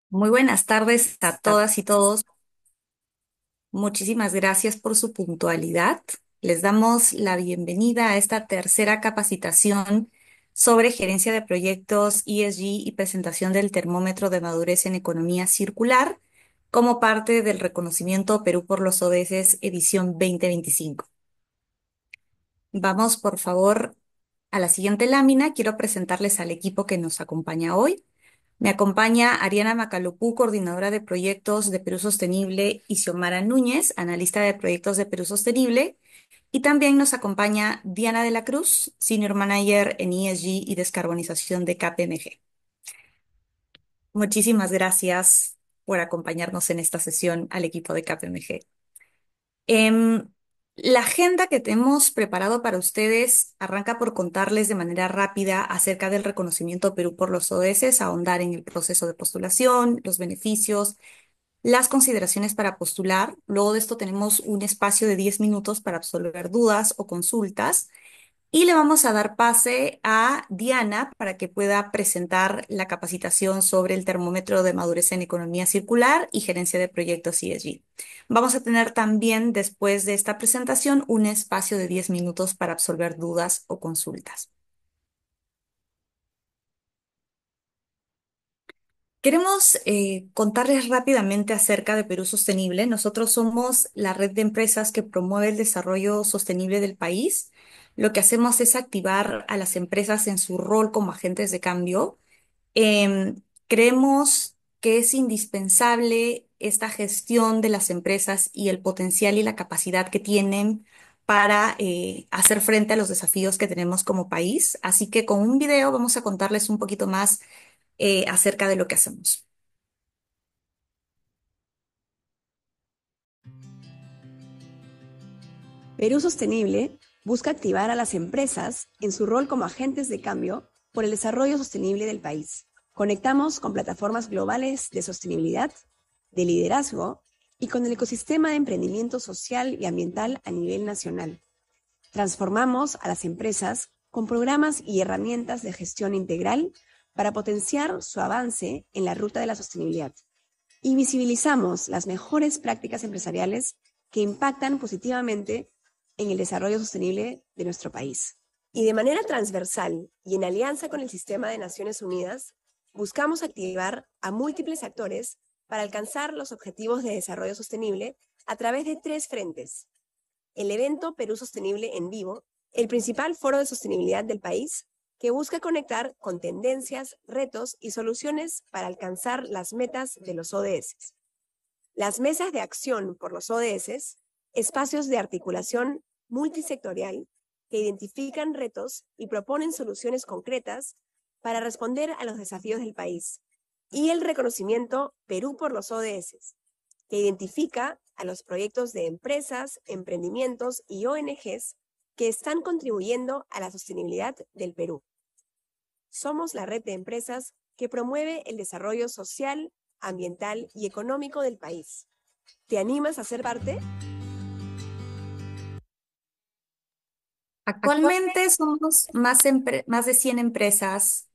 Muy buenas tardes a todas y todos. Muchísimas gracias por su puntualidad. Les damos la bienvenida a esta tercera capacitación sobre gerencia de proyectos ESG y presentación del termómetro de madurez en economía circular como parte del reconocimiento Perú por los ODS edición 2025. Vamos, por favor, a la siguiente lámina. Quiero presentarles al equipo que nos acompaña hoy. Me acompaña Ariana Macalupú, coordinadora de proyectos de Perú Sostenible, y Xiomara Núñez, analista de proyectos de Perú Sostenible. Y también nos acompaña Diana de la Cruz, Senior Manager en ESG y descarbonización de KPMG. Muchísimas gracias por acompañarnos en esta sesión al equipo de KPMG. Em, la agenda que tenemos preparado para ustedes arranca por contarles de manera rápida acerca del reconocimiento Perú por los ODS, ahondar en el proceso de postulación, los beneficios, las consideraciones para postular. Luego de esto tenemos un espacio de 10 minutos para absolver dudas o consultas. Y le vamos a dar pase a Diana para que pueda presentar la capacitación sobre el termómetro de madurez en economía circular y gerencia de proyectos ESG. Vamos a tener también, después de esta presentación, un espacio de 10 minutos para absolver dudas o consultas. Queremos contarles rápidamente acerca de Perú Sostenible. Nosotros somos la red de empresas que promueve el desarrollo sostenible del país. Lo que hacemos es activar a las empresas en su rol como agentes de cambio. Creemos que es indispensable esta gestión de las empresas y el potencial y la capacidad que tienen para hacer frente a los desafíos que tenemos como país. Así que con un video vamos a contarles un poquito más acerca de lo que hacemos. Perú Sostenible busca activar a las empresas en su rol como agentes de cambio por el desarrollo sostenible del país. Conectamos con plataformas globales de sostenibilidad, de liderazgo y con el ecosistema de emprendimiento social y ambiental a nivel nacional. Transformamos a las empresas con programas y herramientas de gestión integral para potenciar su avance en la ruta de la sostenibilidad. Y visibilizamos las mejores prácticas empresariales que impactan positivamente en el desarrollo sostenible de nuestro país. Y de manera transversal y en alianza con el Sistema de Naciones Unidas, buscamos activar a múltiples actores para alcanzar los objetivos de desarrollo sostenible a través de tres frentes. El evento Perú Sostenible en vivo, el principal foro de sostenibilidad del país, que busca conectar con tendencias, retos y soluciones para alcanzar las metas de los ODS. Las mesas de acción por los ODS, espacios de articulación multisectorial que identifican retos y proponen soluciones concretas para responder a los desafíos del país. Y el reconocimiento Perú por los ODS, que identifica a los proyectos de empresas, emprendimientos y ONGs que están contribuyendo a la sostenibilidad del Perú. Somos la red de empresas que promueve el desarrollo social, ambiental y económico del país. ¿Te animas a ser parte? Actualmente somos más de 100 empresas,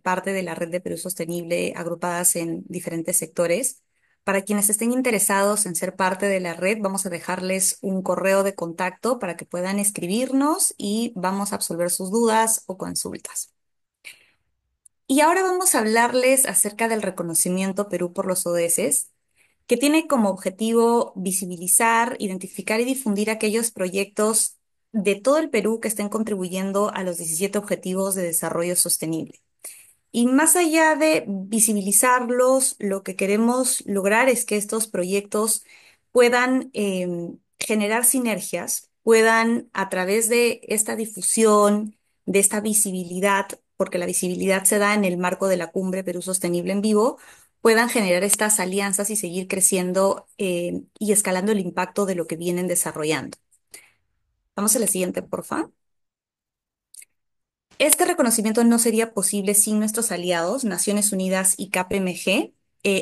parte de la red de Perú Sostenible, agrupadas en diferentes sectores. Para quienes estén interesados en ser parte de la red, vamos a dejarles un correo de contacto para que puedan escribirnos y vamos a absolver sus dudas o consultas. Y ahora vamos a hablarles acerca del reconocimiento Perú por los ODS, que tiene como objetivo visibilizar, identificar y difundir aquellos proyectos de todo el Perú que estén contribuyendo a los 17 Objetivos de Desarrollo Sostenible. Y más allá de visibilizarlos, lo que queremos lograr es que estos proyectos puedan generar sinergias, puedan a través de esta difusión, de esta visibilidad, porque la visibilidad se da en el marco de la Cumbre Perú Sostenible en vivo, puedan generar estas alianzas y seguir creciendo y escalando el impacto de lo que vienen desarrollando. Vamos a la siguiente, por favor. Este reconocimiento no sería posible sin nuestros aliados, Naciones Unidas y KPMG,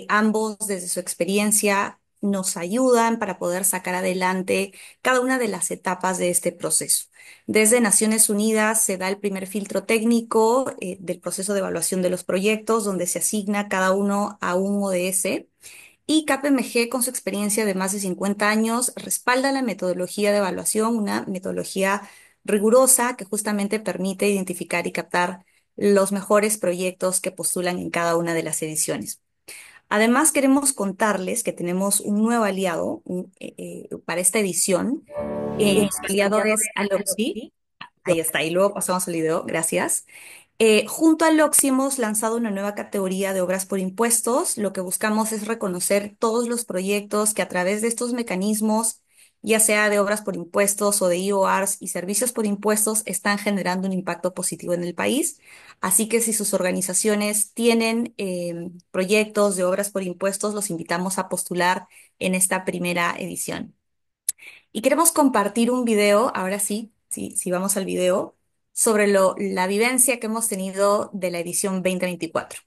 ambos desde su experiencia nos ayudan para poder sacar adelante cada una de las etapas de este proceso. Desde Naciones Unidas se da el primer filtro técnico del proceso de evaluación de los proyectos, donde se asigna cada uno a un ODS. Y KPMG, con su experiencia de más de 50 años, respalda la metodología de evaluación, una metodología rigurosa que justamente permite identificar y captar los mejores proyectos que postulan en cada una de las ediciones. Además, queremos contarles que tenemos un nuevo aliado para esta edición. Nuestro Nuestro aliado aliado es es Aloxi. Aloxi. Ahí está, y luego pasamos al video, gracias. Junto a Loxi hemos lanzado una nueva categoría de obras por impuestos. Lo que buscamos es reconocer todos los proyectos que a través de estos mecanismos, ya sea de obras por impuestos o de IORs y servicios por impuestos, están generando un impacto positivo en el país. Así que si sus organizaciones tienen proyectos de obras por impuestos, los invitamos a postular en esta primera edición. Y queremos compartir un video, ahora sí, sí, vamos al video, sobre la vivencia que hemos tenido de la edición 2024.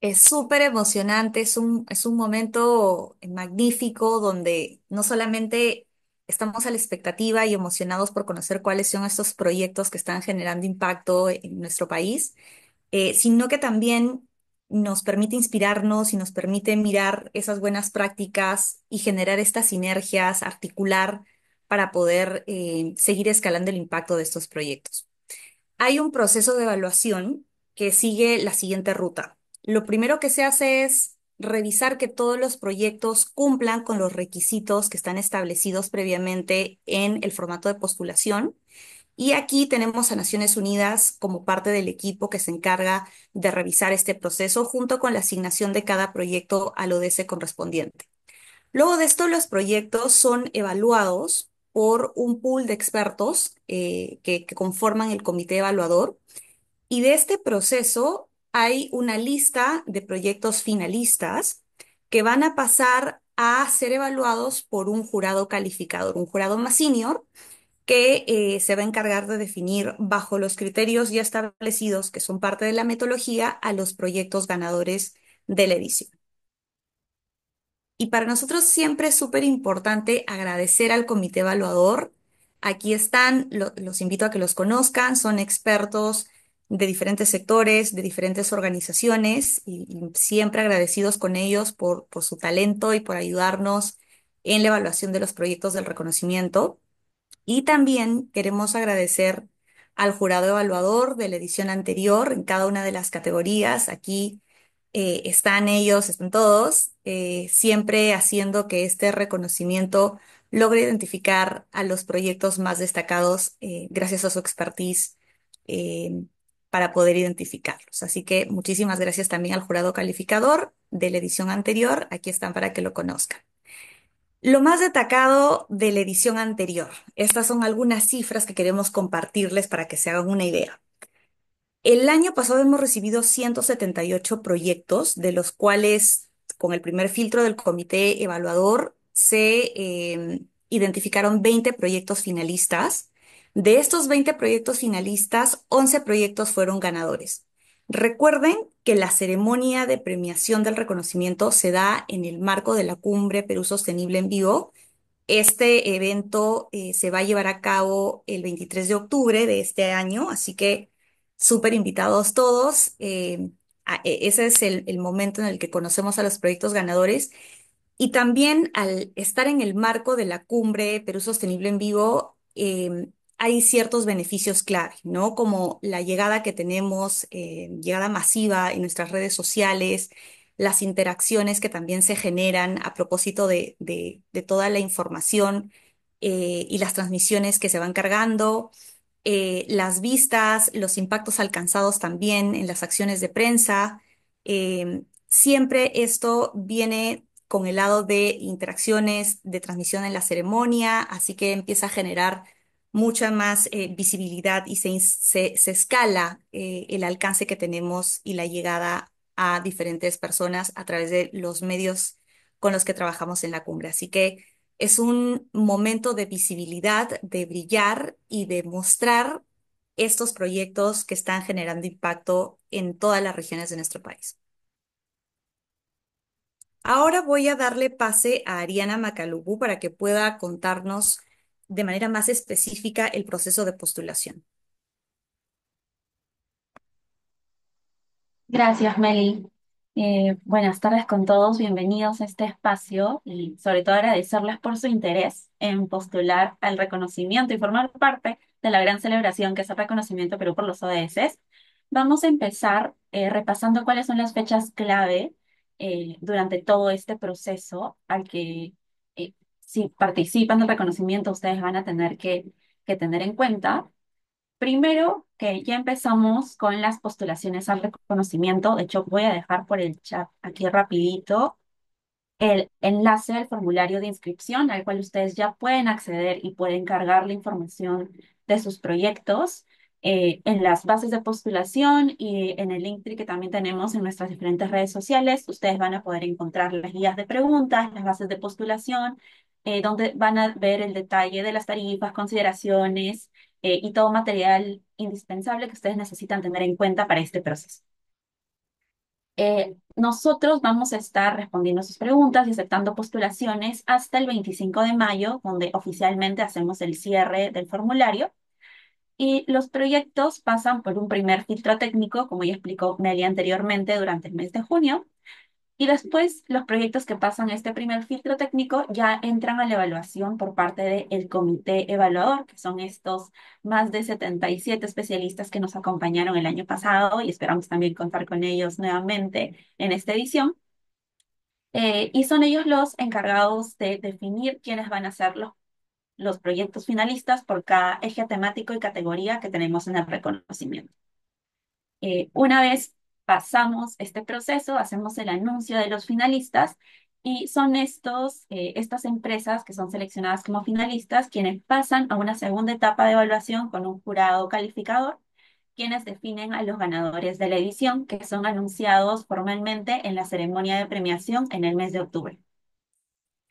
Es súper emocionante, es un momento magnífico donde no solamente estamos a la expectativa y emocionados por conocer cuáles son estos proyectos que están generando impacto en nuestro país, sino que también nos permite inspirarnos y nos permite mirar esas buenas prácticas y generar estas sinergias, articular para poder seguir escalando el impacto de estos proyectos. Hay un proceso de evaluación que sigue la siguiente ruta. Lo primero que se hace es revisar que todos los proyectos cumplan con los requisitos que están establecidos previamente en el formato de postulación. Y aquí tenemos a Naciones Unidas como parte del equipo que se encarga de revisar este proceso junto con la asignación de cada proyecto al ODS correspondiente. Luego de esto, los proyectos son evaluados por un pool de expertos que conforman el comité evaluador. Y de este proceso hay una lista de proyectos finalistas que van a pasar a ser evaluados por un jurado calificador, un jurado más senior que se va a encargar de definir bajo los criterios ya establecidos, que son parte de la metodología, a los proyectos ganadores de la edición. Y para nosotros siempre es súper importante agradecer al comité evaluador. Aquí están, los invito a que los conozcan, son expertos de diferentes sectores, de diferentes organizaciones y siempre agradecidos con ellos por su talento y por ayudarnos en la evaluación de los proyectos del reconocimiento. Y también queremos agradecer al jurado evaluador de la edición anterior en cada una de las categorías. Aquí están ellos, están todos, siempre haciendo que este reconocimiento logre identificar a los proyectos más destacados gracias a su expertise eh, para poder identificarlos. Así que muchísimas gracias también al jurado calificador de la edición anterior. Aquí están para que lo conozcan. Lo más destacado de la edición anterior. Estas son algunas cifras que queremos compartirles para que se hagan una idea. El año pasado hemos recibido 178 proyectos, de los cuales, con el primer filtro del comité evaluador, se identificaron 20 proyectos finalistas. De estos 20 proyectos finalistas, 11 proyectos fueron ganadores. Recuerden que la ceremonia de premiación del reconocimiento se da en el marco de la Cumbre Perú Sostenible en vivo. Este evento se va a llevar a cabo el 23 de octubre de este año, así que súper invitados todos. ese es el momento en el que conocemos a los proyectos ganadores. Y también al estar en el marco de la cumbre Perú Sostenible en Vivo, hay ciertos beneficios clave, ¿no? Como la llegada que tenemos, llegada masiva en nuestras redes sociales, las interacciones que también se generan a propósito de toda la información y las transmisiones que se van cargando, las vistas, los impactos alcanzados también en las acciones de prensa. Siempre esto viene con el lado de interacciones, de transmisión en la ceremonia, así que empieza a generar mucha más visibilidad y se escala el alcance que tenemos y la llegada a diferentes personas a través de los medios con los que trabajamos en la cumbre. Así que es un momento de visibilidad, de brillar y de mostrar estos proyectos que están generando impacto en todas las regiones de nuestro país. Ahora voy a darle pase a Ariana Macalugu para que pueda contarnos de manera más específica el proceso de postulación. Gracias, Meli. Buenas tardes con todos, bienvenidos a este espacio y sobre todo agradecerles por su interés en postular al reconocimiento y formar parte de la gran celebración que es el reconocimiento Perú por los ODS. Vamos a empezar repasando cuáles son las fechas clave durante todo este proceso al que si participan del reconocimiento ustedes van a tener que tener en cuenta. Primero, que ya empezamos con las postulaciones al reconocimiento. De hecho, voy a dejar por el chat aquí rapidito el enlace al formulario de inscripción al cual ustedes ya pueden acceder y pueden cargar la información de sus proyectos en las bases de postulación y en el link que también tenemos en nuestras diferentes redes sociales. Ustedes van a poder encontrar las guías de preguntas, las bases de postulación, donde van a ver el detalle de las tarifas, consideraciones y todo material indispensable que ustedes necesitan tener en cuenta para este proceso. Nosotros vamos a estar respondiendo sus preguntas y aceptando postulaciones hasta el 25 de mayo, donde oficialmente hacemos el cierre del formulario. Y los proyectos pasan por un primer filtro técnico, como ya explicó Meli anteriormente, durante el mes de junio. Y después los proyectos que pasan este primer filtro técnico ya entran a la evaluación por parte del comité evaluador, que son estos más de 77 especialistas que nos acompañaron el año pasado y esperamos también contar con ellos nuevamente en esta edición. Y son ellos los encargados de definir quiénes van a ser los proyectos finalistas por cada eje temático y categoría que tenemos en el reconocimiento. Una vez pasamos este proceso, hacemos el anuncio de los finalistas y son estas empresas que son seleccionadas como finalistas quienes pasan a una segunda etapa de evaluación con un jurado calificador, quienes definen a los ganadores de la edición, que son anunciados formalmente en la ceremonia de premiación en el mes de octubre.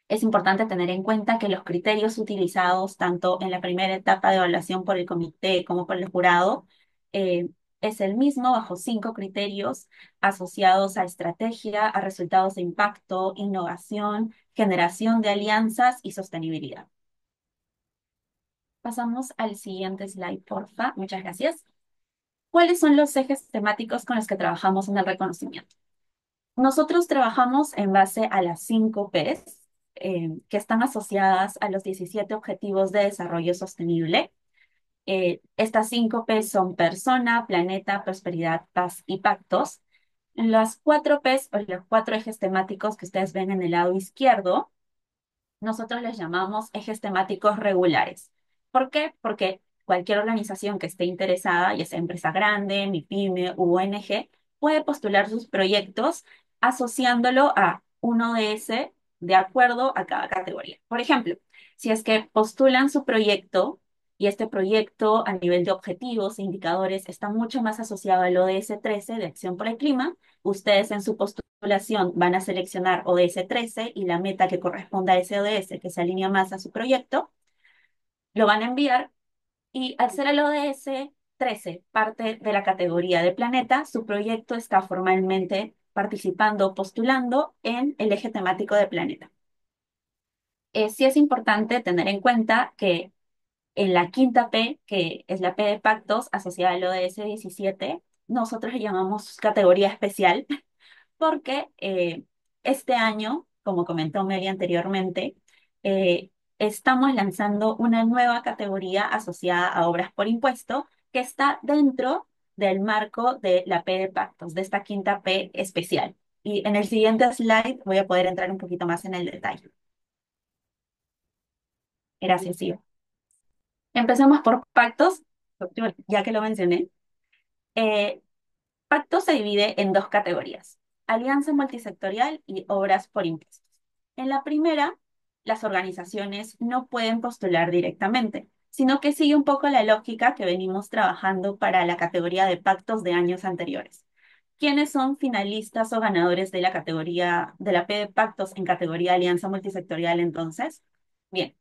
Es importante tener en cuenta que los criterios utilizados tanto en la primera etapa de evaluación por el comité como por el jurado eh, es el mismo bajo 5 criterios asociados a estrategia, a resultados de impacto, innovación, generación de alianzas y sostenibilidad. Pasamos al siguiente slide, porfa. Muchas gracias. ¿Cuáles son los ejes temáticos con los que trabajamos en el reconocimiento? Nosotros trabajamos en base a las 5 Ps, que están asociadas a los 17 Objetivos de Desarrollo Sostenible. Estas 5 Ps son persona, planeta, prosperidad, paz y pactos. Las 4 Ps, o los 4 ejes temáticos que ustedes ven en el lado izquierdo, nosotros les llamamos ejes temáticos regulares. ¿Por qué? Porque cualquier organización que esté interesada, ya sea empresa grande, MIPYME u ONG, puede postular sus proyectos asociándolo a un ODS de acuerdo a cada categoría. Por ejemplo, si es que postulan su proyecto y este proyecto a nivel de objetivos e indicadores está mucho más asociado al ODS 13 de Acción por el Clima, ustedes en su postulación van a seleccionar ODS 13 y la meta que corresponda a ese ODS que se alinea más a su proyecto, lo van a enviar y al ser el ODS 13 parte de la categoría de planeta, su proyecto está formalmente participando, postulando en el eje temático de planeta. Sí es importante tener en cuenta que en la quinta P, que es la P de pactos asociada al ODS 17, nosotros le llamamos categoría especial porque este año, como comentó Mary anteriormente, eh, estamos lanzando una nueva categoría asociada a obras por impuesto que está dentro del marco de la P de Pactos, de esta quinta P especial. Y en el siguiente slide voy a poder entrar un poquito más en el detalle. Gracias, sí. Empecemos por pactos, ya que lo mencioné. Eh, Pacto se divide en dos categorías, alianza multisectorial y obras por impuestos. En la primera, las organizaciones no pueden postular directamente, sino que sigue un poco la lógica que venimos trabajando para la categoría de pactos de años anteriores. ¿Quiénes son finalistas o ganadores de la categoría de la P de pactos en categoría alianza multisectorial entonces? Bien,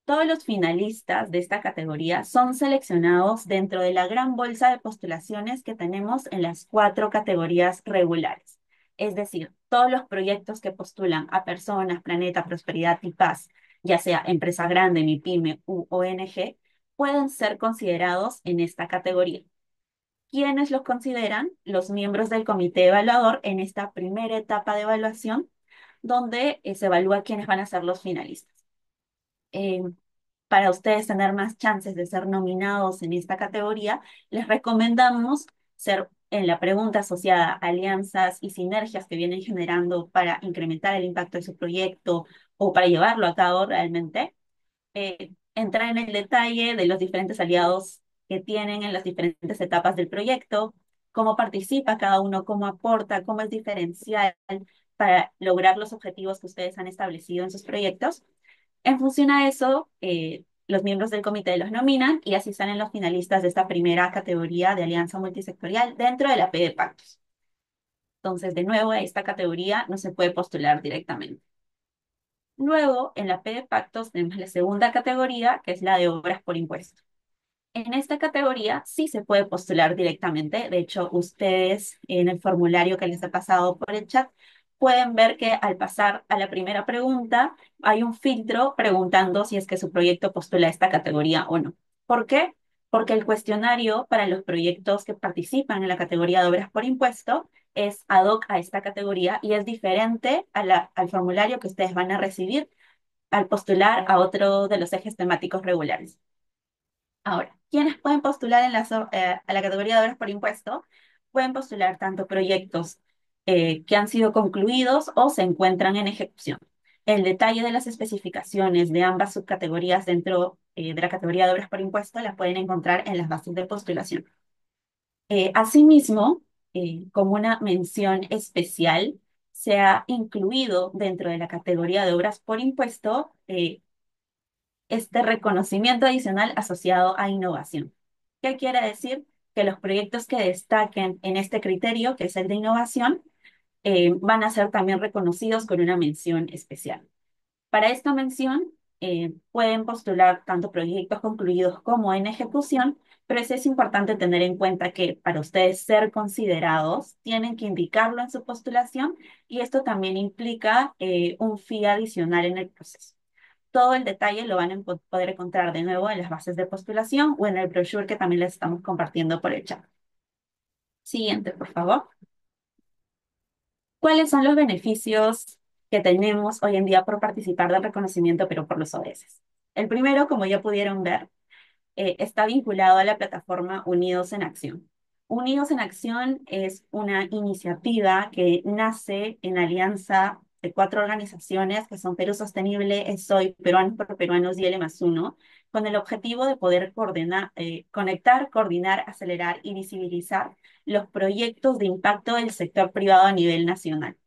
todos los finalistas de esta categoría son seleccionados dentro de la gran bolsa de postulaciones que tenemos en las cuatro categorías regulares. Es decir, todos los proyectos que postulan a personas, planeta, prosperidad y paz, ya sea empresa grande, MIPYME u ONG, pueden ser considerados en esta categoría. ¿Quiénes los consideran? Los miembros del comité evaluador en esta primera etapa de evaluación, donde se evalúa quiénes van a ser los finalistas. Eh, para ustedes tener más chances de ser nominados en esta categoría, les recomendamos ser en la pregunta asociada a alianzas y sinergias que vienen generando para incrementar el impacto de su proyecto o para llevarlo a cabo realmente, entrar en el detalle de los diferentes aliados que tienen en las diferentes etapas del proyecto, cómo participa cada uno, cómo aporta, cómo es diferencial para lograr los objetivos que ustedes han establecido en sus proyectos. En función a eso, los miembros del comité los nominan y así salen los finalistas de esta primera categoría de alianza multisectorial dentro de la P de Pactos. Entonces, de nuevo, a esta categoría no se puede postular directamente. Luego, en la P de Pactos tenemos la segunda categoría, que es la de obras por impuesto. En esta categoría sí se puede postular directamente. De hecho, ustedes en el formulario que les he pasado por el chat pueden ver que al pasar a la primera pregunta hay un filtro preguntando si es que su proyecto postula esta categoría o no. ¿Por qué? Porque el cuestionario para los proyectos que participan en la categoría de obras por impuesto es ad hoc a esta categoría y es diferente al formulario que ustedes van a recibir al postular a otro de los ejes temáticos regulares. Ahora, ¿quiénes pueden postular a la categoría de obras por impuesto? Pueden postular tanto proyectos que han sido concluidos o se encuentran en ejecución. El detalle de las especificaciones de ambas subcategorías dentro de la categoría de obras por impuesto las pueden encontrar en las bases de postulación. Asimismo, como una mención especial, se ha incluido dentro de la categoría de obras por impuesto este reconocimiento adicional asociado a innovación. ¿Qué quiere decir? Que los proyectos que destaquen en este criterio, que es el de innovación, van a ser también reconocidos con una mención especial. Para esta mención, pueden postular tanto proyectos concluidos como en ejecución, pero es importante tener en cuenta que para ustedes ser considerados, tienen que indicarlo en su postulación y esto también implica un fee adicional en el proceso. Todo el detalle lo van a poder encontrar de nuevo en las bases de postulación o en el brochure que también les estamos compartiendo por el chat. Siguiente, por favor. ¿Cuáles son los beneficios que tenemos hoy en día por participar del reconocimiento, pero por los ODS? El primero, como ya pudieron ver, está vinculado a la plataforma Unidos en Acción. Unidos en Acción es una iniciativa que nace en alianza de cuatro organizaciones que son Perú Sostenible, ESOY, Peruanos por Peruanos y L+1, con el objetivo de poder conectar, coordinar, acelerar y visibilizar los proyectos de impacto del sector privado a nivel nacional.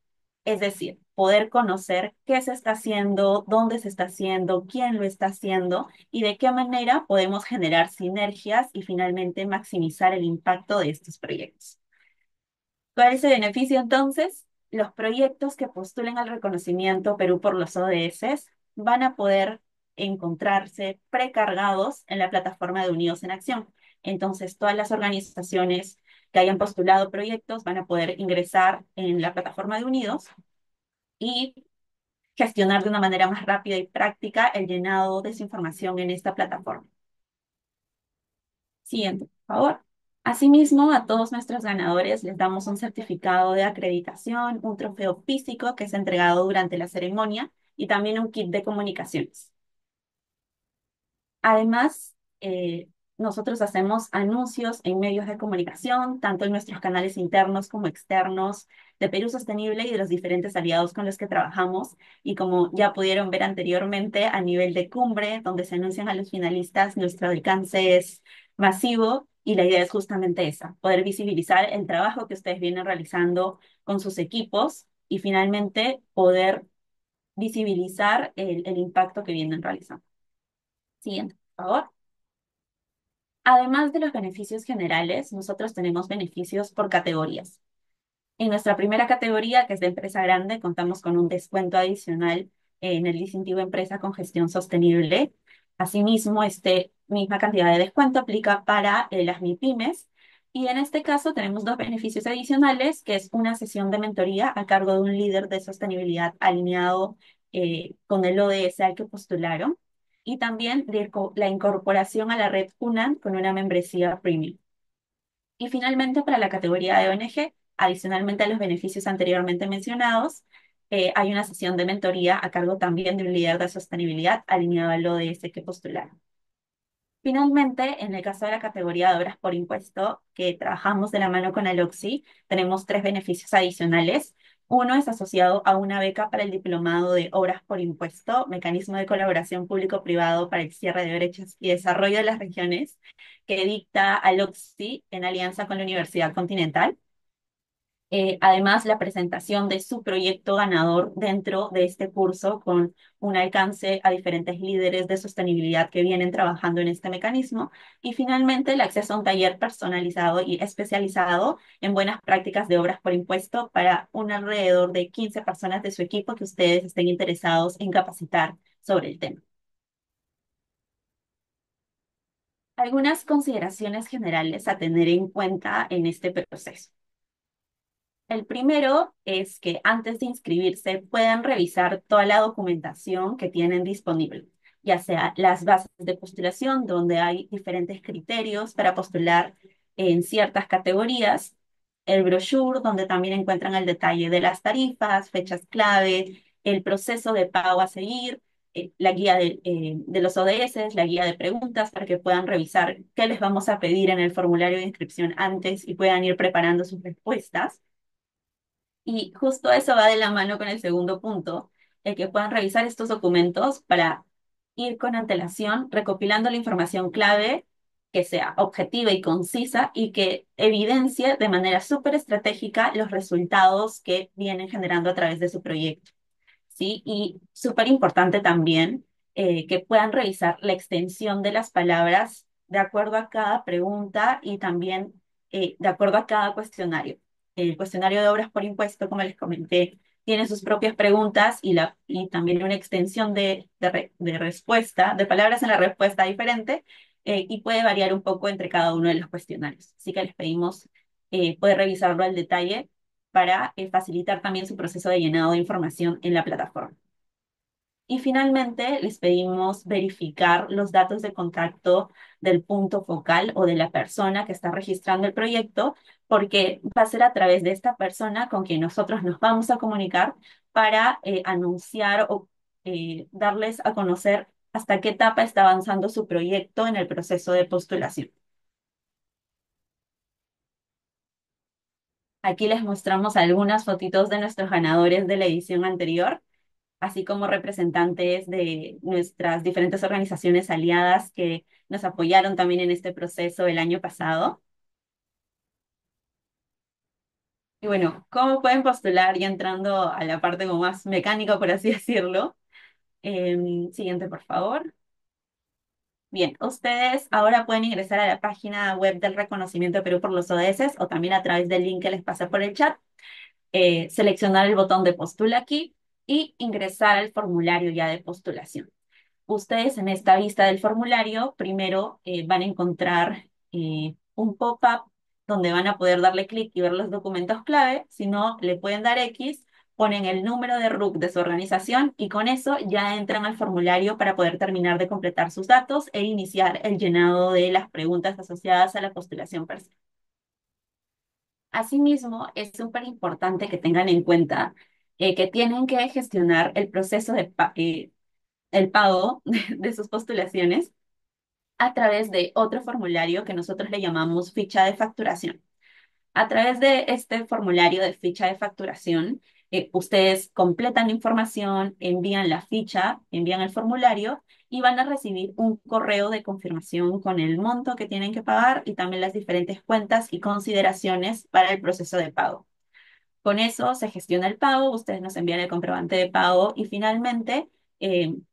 Es decir, poder conocer qué se está haciendo, dónde se está haciendo, quién lo está haciendo y de qué manera podemos generar sinergias y finalmente maximizar el impacto de estos proyectos. ¿Cuál es el beneficio entonces? Los proyectos que postulen al reconocimiento Perú por los ODS van a poder encontrarse precargados en la plataforma de Unidos en Acción. Entonces, todas las organizaciones que hayan postulado proyectos van a poder ingresar en la plataforma de Unidos y gestionar de una manera más rápida y práctica el llenado de su información en esta plataforma. Siguiente, por favor. Asimismo, a todos nuestros ganadores les damos un certificado de acreditación, un trofeo físico que es entregado durante la ceremonia y también un kit de comunicaciones. Además, nosotros hacemos anuncios en medios de comunicación, tanto en nuestros canales internos como externos de Perú Sostenible y de los diferentes aliados con los que trabajamos. Y como ya pudieron ver anteriormente, a nivel de cumbre, donde se anuncian a los finalistas, nuestro alcance es masivo y la idea es justamente esa, poder visibilizar el trabajo que ustedes vienen realizando con sus equipos y finalmente poder visibilizar el impacto que vienen realizando. Siguiente, por favor. Además de los beneficios generales, nosotros tenemos beneficios por categorías. En nuestra primera categoría, que es de empresa grande, contamos con un descuento adicional en el distintivo empresa con gestión sostenible. Asimismo, misma cantidad de descuento aplica para las MIPYMES. Y en este caso tenemos dos beneficios adicionales, que es una sesión de mentoría a cargo de un líder de sostenibilidad alineado con el ODS al que postularon. Y también la incorporación a la red UNAM con una membresía premium. Y finalmente, para la categoría de ONG, adicionalmente a los beneficios anteriormente mencionados, hay una sesión de mentoría a cargo también de un líder de sostenibilidad alineado al ODS que postularon. Finalmente, en el caso de la categoría de obras por impuesto, que trabajamos de la mano con Aloxi, tenemos tres beneficios adicionales. Uno es asociado a una beca para el diplomado de obras por impuesto, mecanismo de colaboración público-privado para el cierre de brechas y desarrollo de las regiones, que dicta Aloxi en alianza con la Universidad Continental. Además, la presentación de su proyecto ganador dentro de este curso con un alcance a diferentes líderes de sostenibilidad que vienen trabajando en este mecanismo. Y finalmente, el acceso a un taller personalizado y especializado en buenas prácticas de obras por impuesto para un alrededor de 15 personas de su equipo que ustedes estén interesados en capacitar sobre el tema. Algunas consideraciones generales a tener en cuenta en este proceso. El primero es que antes de inscribirse puedan revisar toda la documentación que tienen disponible, ya sea las bases de postulación, donde hay diferentes criterios para postular en ciertas categorías, el brochure, donde también encuentran el detalle de las tarifas, fechas clave, el proceso de pago a seguir, la guía de los ODS, la guía de preguntas para que puedan revisar qué les vamos a pedir en el formulario de inscripción antes y puedan ir preparando sus respuestas. Y justo eso va de la mano con el segundo punto, el que puedan revisar estos documentos para ir con antelación, recopilando la información clave que sea objetiva y concisa y que evidencie de manera súper estratégica los resultados que vienen generando a través de su proyecto. ¿Sí? Y súper importante también que puedan revisar la extensión de las palabras de acuerdo a cada pregunta y también de acuerdo a cada cuestionario. El cuestionario de obras por impuesto, como les comenté, tiene sus propias preguntas y también una extensión de respuesta, de palabras en la respuesta diferente, y puede variar un poco entre cada uno de los cuestionarios. Así que les pedimos poder revisarlo al detalle para facilitar también su proceso de llenado de información en la plataforma. Y finalmente, les pedimos verificar los datos de contacto del punto focal o de la persona que está registrando el proyecto, porque va a ser a través de esta persona con quien nosotros nos vamos a comunicar para anunciar o darles a conocer hasta qué etapa está avanzando su proyecto en el proceso de postulación. Aquí les mostramos algunas fotitos de nuestros ganadores de la edición anterior, así como representantes de nuestras diferentes organizaciones aliadas que nos apoyaron también en este proceso el año pasado. Y bueno, ¿cómo pueden postular? Ya entrando a la parte como más mecánica, por así decirlo. Siguiente, por favor. Bien, ustedes ahora pueden ingresar a la página web del reconocimiento de Perú por los ODS o también a través del link que les pasé por el chat, seleccionar el botón de postula aquí y ingresar al formulario ya de postulación. Ustedes en esta vista del formulario primero van a encontrar un pop-up donde van a poder darle clic y ver los documentos clave. Si no, le pueden dar X, ponen el número de RUC de su organización y con eso ya entran al formulario para poder terminar de completar sus datos e iniciar el llenado de las preguntas asociadas a la postulación per se. Asimismo, es súper importante que tengan en cuenta que tienen que gestionar el proceso el pago de sus postulaciones a través de otro formulario que nosotros le llamamos ficha de facturación. A través de este formulario de ficha de facturación, ustedes completan la información, envían la ficha, envían el formulario y van a recibir un correo de confirmación con el monto que tienen que pagar y también las diferentes cuentas y consideraciones para el proceso de pago. Con eso se gestiona el pago, ustedes nos envían el comprobante de pago y finalmente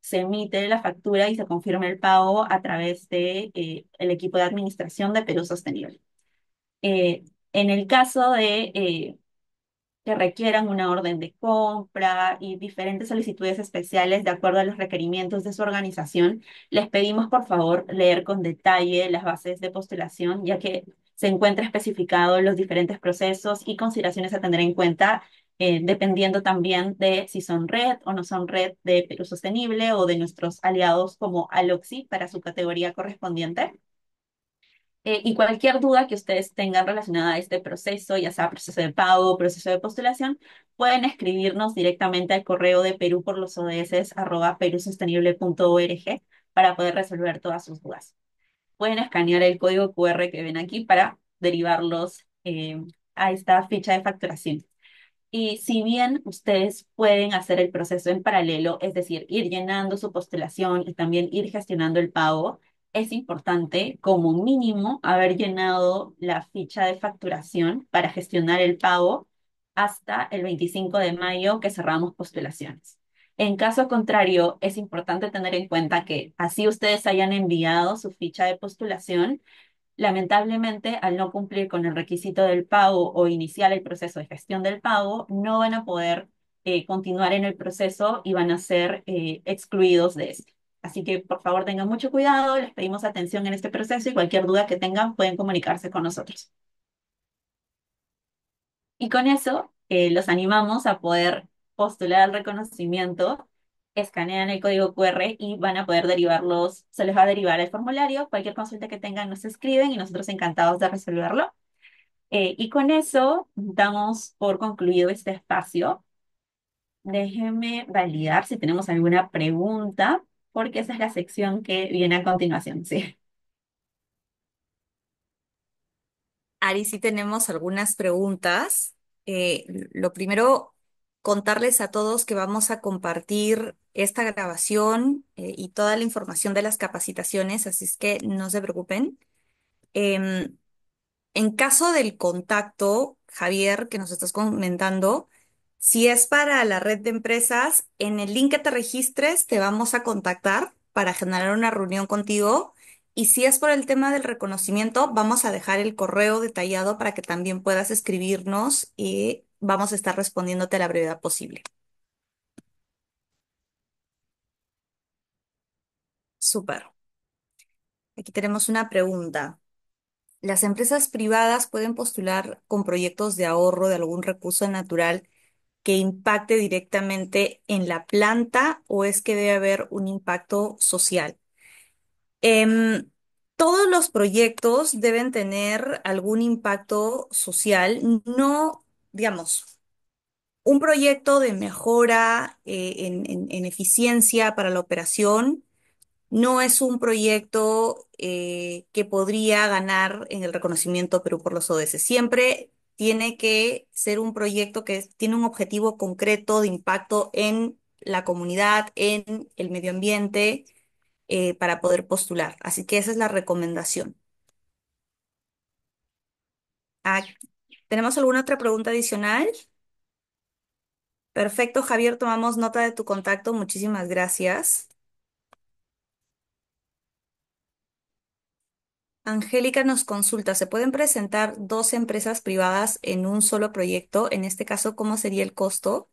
se emite la factura y se confirma el pago a través de el equipo de administración de Perú Sostenible. Eh, en el caso de que requieran una orden de compra y diferentes solicitudes especiales de acuerdo a los requerimientos de su organización, les pedimos por favor leer con detalle las bases de postulación, ya que se encuentra especificado los diferentes procesos y consideraciones a tener en cuenta, dependiendo también de si son red o no son red de Perú Sostenible o de nuestros aliados como Aloxi para su categoría correspondiente. Y cualquier duda que ustedes tengan relacionada a este proceso, ya sea proceso de pago, proceso de postulación, pueden escribirnos directamente al correo de Perú por los ODS @perusostenible.org para poder resolver todas sus dudas. Pueden escanear el código QR que ven aquí para derivarlos a esta ficha de facturación. Y si bien ustedes pueden hacer el proceso en paralelo, es decir, ir llenando su postulación y también ir gestionando el pago, es importante como mínimo haber llenado la ficha de facturación para gestionar el pago hasta el 25 de mayo que cerramos postulaciones. En caso contrario, es importante tener en cuenta que así ustedes hayan enviado su ficha de postulación, lamentablemente, al no cumplir con el requisito del pago o iniciar el proceso de gestión del pago, no van a poder continuar en el proceso y van a ser excluidos de este. Así que por favor tengan mucho cuidado, les pedimos atención en este proceso y cualquier duda que tengan pueden comunicarse con nosotros. Y con eso los animamos a poder postular al reconocimiento, escanean el código QR y van a poder derivarlos, se les va a derivar el formulario, cualquier consulta que tengan nos escriben y nosotros encantados de resolverlo. Y con eso damos por concluido este espacio. Déjenme validar si tenemos alguna pregunta, porque esa es la sección que viene a continuación, sí. Ari, sí tenemos algunas preguntas. Lo primero, contarles a todos que vamos a compartir esta grabación y toda la información de las capacitaciones, así es que no se preocupen. Em, en caso del contacto, Javier, que nos estás comentando, si es para la red de empresas, en el link que te registres te vamos a contactar para generar una reunión contigo. Y si es por el tema del reconocimiento, vamos a dejar el correo detallado para que también puedas escribirnos y vamos a estar respondiéndote a la brevedad posible. Súper. Aquí tenemos una pregunta. ¿Las empresas privadas pueden postular con proyectos de ahorro de algún recurso natural que impacte directamente en la planta o es que debe haber un impacto social? Em, Todos los proyectos deben tener algún impacto social, no, digamos, un proyecto de mejora en eficiencia para la operación no es un proyecto que podría ganar en el reconocimiento Perú por los ODS. Siempre tiene que ser un proyecto que tiene un objetivo concreto de impacto en la comunidad, en el medio ambiente, para poder postular. Así que esa es la recomendación. Ah, ¿tenemos alguna otra pregunta adicional? Perfecto, Javier, tomamos nota de tu contacto. Muchísimas gracias. Angélica nos consulta, ¿se pueden presentar dos empresas privadas en un solo proyecto? En este caso, ¿cómo sería el costo?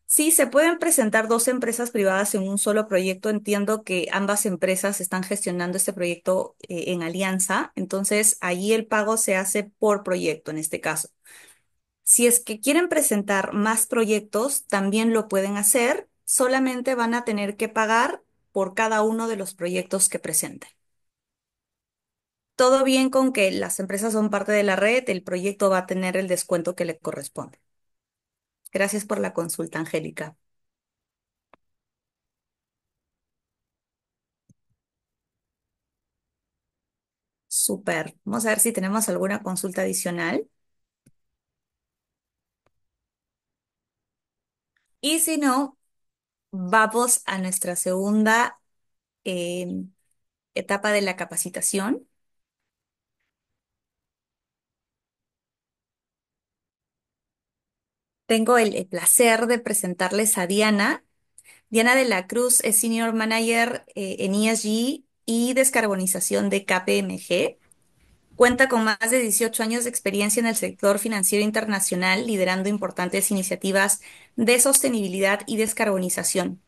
Sí, se pueden presentar dos empresas privadas en un solo proyecto. Entiendo que ambas empresas están gestionando este proyecto en alianza, entonces allí el pago se hace por proyecto en este caso. Si es que quieren presentar más proyectos, también lo pueden hacer, solamente van a tener que pagar por cada uno de los proyectos que presenten. todo bien con que las empresas son parte de la red, el proyecto va a tener el descuento que le corresponde. Gracias por la consulta, Angélica. Súper. Vamos a ver si tenemos alguna consulta adicional. Y si no, vamos a nuestra segunda eh, etapa de la capacitación. Tengo el placer de presentarles a Diana. Diana de la Cruz es Senior Manager en ESG y descarbonización de KPMG. Cuenta con más de 18 años de experiencia en el sector financiero internacional, liderando importantes iniciativas de sostenibilidad y descarbonización.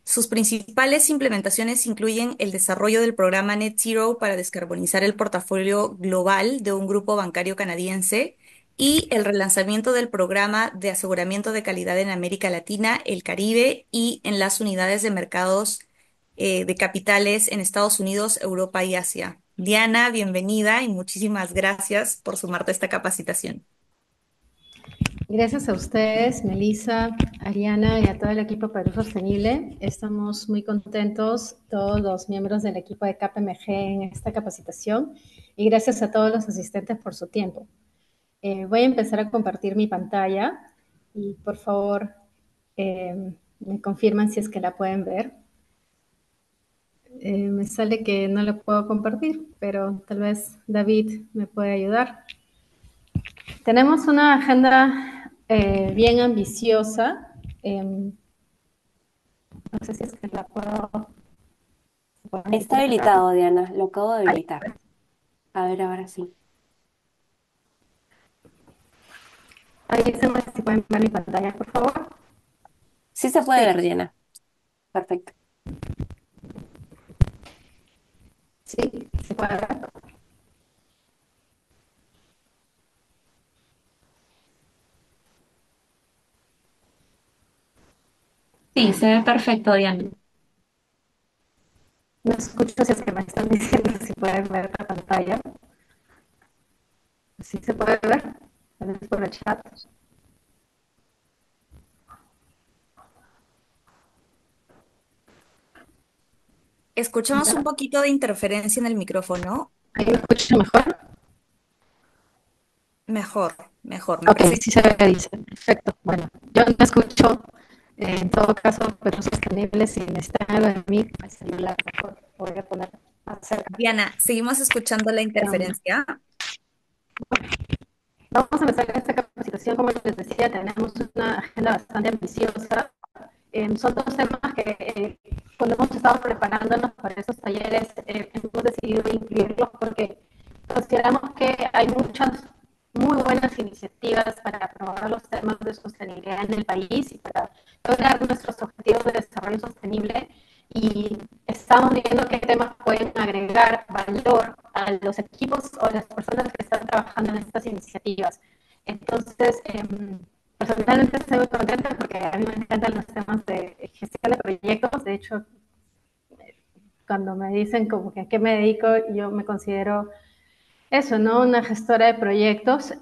Sus principales implementaciones incluyen el desarrollo del programa Net Zero para descarbonizar el portafolio global de un grupo bancario canadiense y el relanzamiento del programa de aseguramiento de calidad en América Latina, el Caribe y en las unidades de mercados de capitales en Estados Unidos, Europa y Asia. Diana, bienvenida y muchísimas gracias por sumarte a esta capacitación. Gracias a ustedes, Melissa, Ariana y a todo el equipo Perú Sostenible. Estamos muy contentos, todos los miembros del equipo de KPMG en esta capacitación y gracias a todos los asistentes por su tiempo. Voy a empezar a compartir mi pantalla y por favor me confirman si es que la pueden ver. Me sale que no la puedo compartir, pero tal vez David me puede ayudar. Tenemos una agenda bien ambiciosa. No sé si es que la puedo poner. Está habilitado, Diana. Lo acabo de habilitar. A ver, ahora sí. Ahí si pueden ver mi pantalla, por favor. Sí se puede Sí. ver, Diana. Perfecto. Sí, se puede ver. Sí, se ve perfecto, Diana. No escucho si es que me están diciendo si pueden ver la pantalla. Sí se puede ver. Tal vez por el chat. Escuchamos un poquito de interferencia en el micrófono. ¿Ahí me escucho mejor? Mejor, mejor. Me Ok, parece sí se ve que dice. Perfecto. Bueno, yo no escucho. En todo caso, pero sostenible, si necesitan algo de mí, el celular, mejor voy a poner más cerca. Diana, seguimos escuchando la interferencia. Vamos a empezar esta capacitación, como les decía, tenemos una agenda bastante ambiciosa. Son dos temas que cuando hemos estado preparándonos para estos talleres hemos decidido incluirlos porque consideramos que hay muchas muy buenas iniciativas para promover los temas de sostenibilidad en el país y para lograr nuestros objetivos de desarrollo sostenible y estamos viendo qué temas pueden agregar valor a los equipos o las personas que están trabajando en estas iniciativas. Entonces, personalmente estoy muy contenta porque a mí me encantan los temas de gestión de proyectos. De hecho, cuando me dicen como que a qué me dedico, yo me considero eso, ¿no? Una gestora de proyectos.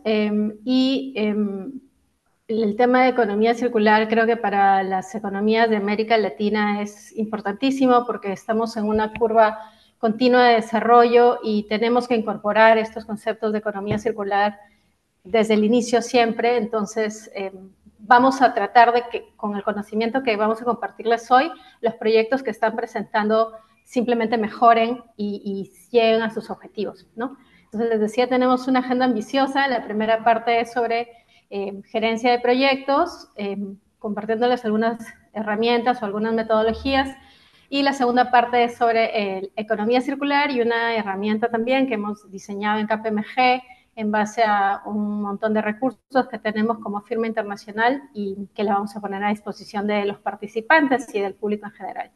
El tema de economía circular creo que para las economías de América Latina es importantísimo porque estamos en una curva continua de desarrollo y tenemos que incorporar estos conceptos de economía circular desde el inicio siempre. Entonces, vamos a tratar de que con el conocimiento que vamos a compartirles hoy, los proyectos que están presentando simplemente mejoren y lleguen a sus objetivos, ¿no? Entonces, les decía, tenemos una agenda ambiciosa. La primera parte es sobre gerencia de proyectos, compartiéndoles algunas herramientas o algunas metodologías. Y la segunda parte es sobre economía circular y una herramienta también que hemos diseñado en KPMG en base a un montón de recursos que tenemos como firma internacional y que la vamos a poner a disposición de los participantes y del público en general.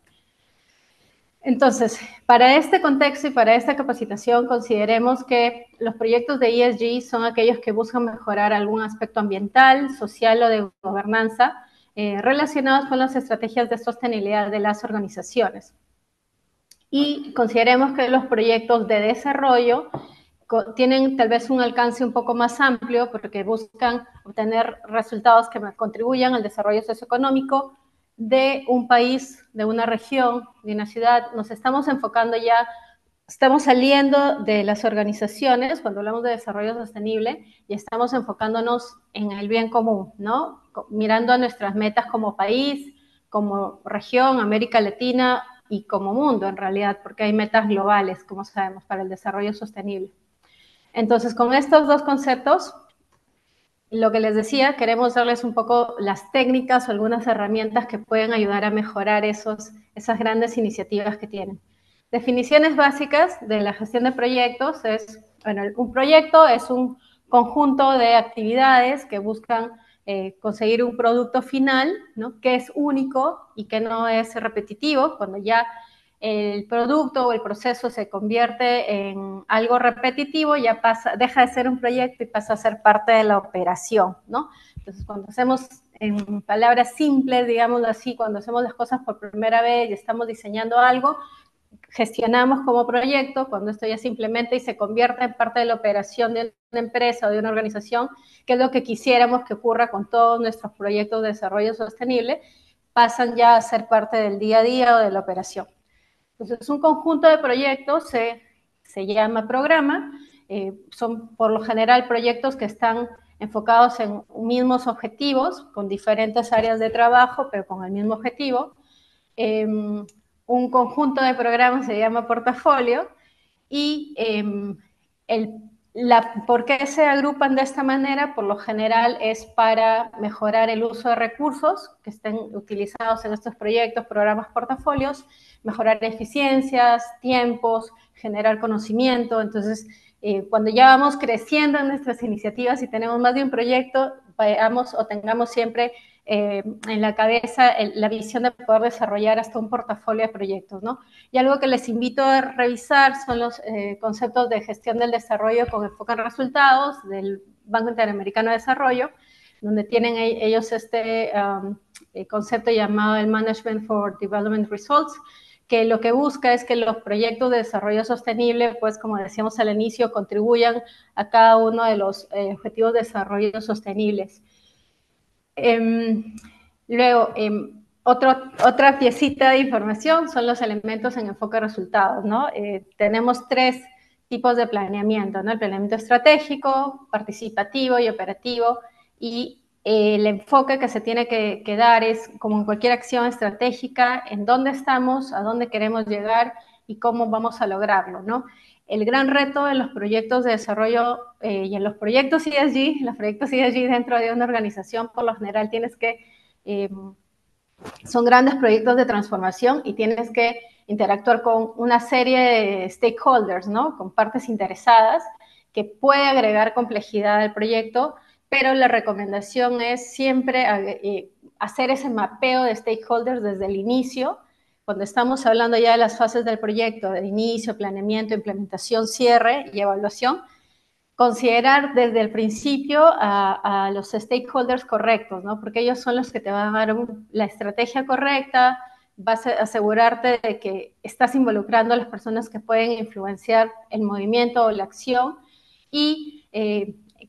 Entonces, para este contexto y para esta capacitación, consideremos que los proyectos de ESG son aquellos que buscan mejorar algún aspecto ambiental, social o de gobernanza relacionados con las estrategias de sostenibilidad de las organizaciones. Y consideremos que los proyectos de desarrollo tienen tal vez un alcance un poco más amplio porque buscan obtener resultados que contribuyan al desarrollo socioeconómico de un país, de una región, de una ciudad. Nos estamos enfocando ya, estamos saliendo de las organizaciones cuando hablamos de desarrollo sostenible y estamos enfocándonos en el bien común, ¿no? Mirando a nuestras metas como país, como región, América Latina y como mundo en realidad, porque hay metas globales, como sabemos, para el desarrollo sostenible. Entonces, con estos dos conceptos, lo que les decía, queremos darles un poco las técnicas o algunas herramientas que pueden ayudar a mejorar esas grandes iniciativas que tienen. Definiciones básicas de la gestión de proyectos es, bueno, un proyecto es un conjunto de actividades que buscan conseguir un producto final, ¿no? Que es único y que no es repetitivo. Cuando ya el producto o el proceso se convierte en algo repetitivo, ya deja de ser un proyecto y pasa a ser parte de la operación, ¿no? Entonces, cuando hacemos, en palabras simples, digamos así, cuando hacemos las cosas por primera vez y estamos diseñando algo, gestionamos como proyecto, cuando esto ya se implementa y se convierte en parte de la operación de una empresa o de una organización, que es lo que quisiéramos que ocurra con todos nuestros proyectos de desarrollo sostenible, pasan ya a ser parte del día a día o de la operación. Entonces, un conjunto de proyectos se llama programa, son por lo general proyectos que están enfocados en mismos objetivos, con diferentes áreas de trabajo, pero con el mismo objetivo. Un conjunto de programas se llama portafolio y ¿por qué se agrupan de esta manera? Por lo general es para mejorar el uso de recursos que estén utilizados en estos proyectos, programas, portafolios, mejorar eficiencias, tiempos, generar conocimiento. Entonces, cuando ya vamos creciendo en nuestras iniciativas y tenemos más de un proyecto, veamos o tengamos siempre en la cabeza la visión de poder desarrollar hasta un portafolio de proyectos, ¿no? Y algo que les invito a revisar son los conceptos de gestión del desarrollo con enfoque en resultados del Banco Interamericano de Desarrollo, donde tienen ellos este concepto llamado el Management for Development Results, que lo que busca es que los proyectos de desarrollo sostenible, pues como decíamos al inicio, contribuyan a cada uno de los objetivos de desarrollo sostenibles. Luego, otra piecita de información son los elementos en enfoque de resultados, ¿no? Tenemos tres tipos de planeamiento, ¿no? El planeamiento estratégico, participativo y operativo, y el enfoque que se tiene que dar es, como en cualquier acción estratégica, en dónde estamos, a dónde queremos llegar y cómo vamos a lograrlo, ¿no? El gran reto en los proyectos de desarrollo y en los proyectos ESG dentro de una organización, por lo general tienes que, son grandes proyectos de transformación y tienes que interactuar con una serie de stakeholders, ¿no? Con partes interesadas, que puede agregar complejidad al proyecto, pero la recomendación es siempre hacer ese mapeo de stakeholders desde el inicio. Cuando estamos hablando ya de las fases del proyecto, de inicio, planeamiento, implementación, cierre y evaluación, considerar desde el principio a los stakeholders correctos, ¿no? Porque ellos son los que te van a dar la estrategia correcta, vas a asegurarte de que estás involucrando a las personas que pueden influenciar el movimiento o la acción. Y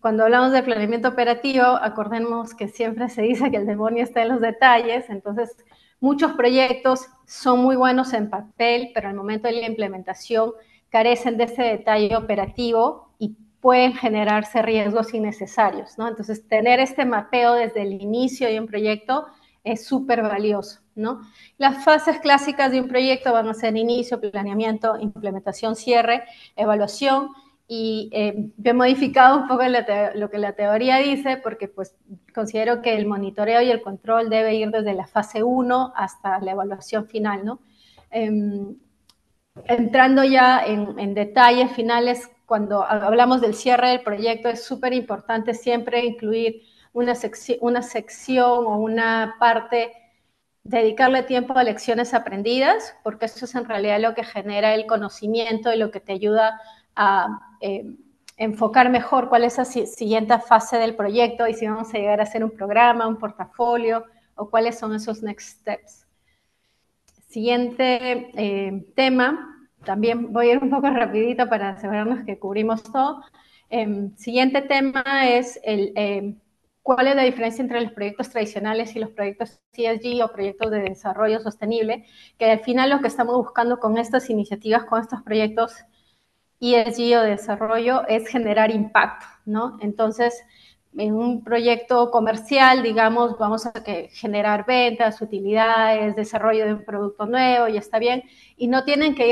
cuando hablamos de planeamiento operativo, acordemos que siempre se dice que el demonio está en los detalles, entonces muchos proyectos son muy buenos en papel, pero al momento de la implementación carecen de ese detalle operativo y pueden generarse riesgos innecesarios, ¿no? Entonces, tener este mapeo desde el inicio de un proyecto es súper valioso, ¿no? Las fases clásicas de un proyecto van a ser inicio, planeamiento, implementación, cierre, evaluación, y yo he modificado un poco lo que la teoría dice, porque pues considero que el monitoreo y el control debe ir desde la fase 1 hasta la evaluación final, ¿no? Entrando ya en detalles finales, cuando hablamos del cierre del proyecto, es súper importante siempre incluir una sección o una parte, dedicarle tiempo a lecciones aprendidas, porque eso es en realidad lo que genera el conocimiento y lo que te ayuda a enfocar mejor cuál es la siguiente fase del proyecto y si vamos a llegar a hacer un programa, un portafolio o cuáles son esos next steps. Siguiente tema también voy a ir un poco rapidito para asegurarnos que cubrimos todo. Siguiente tema es cuál es la diferencia entre los proyectos tradicionales y los proyectos ESG o proyectos de desarrollo sostenible, que al final lo que estamos buscando con estas iniciativas, con estos proyectos ESG o de desarrollo es generar impacto, ¿no? Entonces, en un proyecto comercial, digamos, vamos a generar ventas, utilidades, desarrollo de un producto nuevo, y está bien, y no tienen que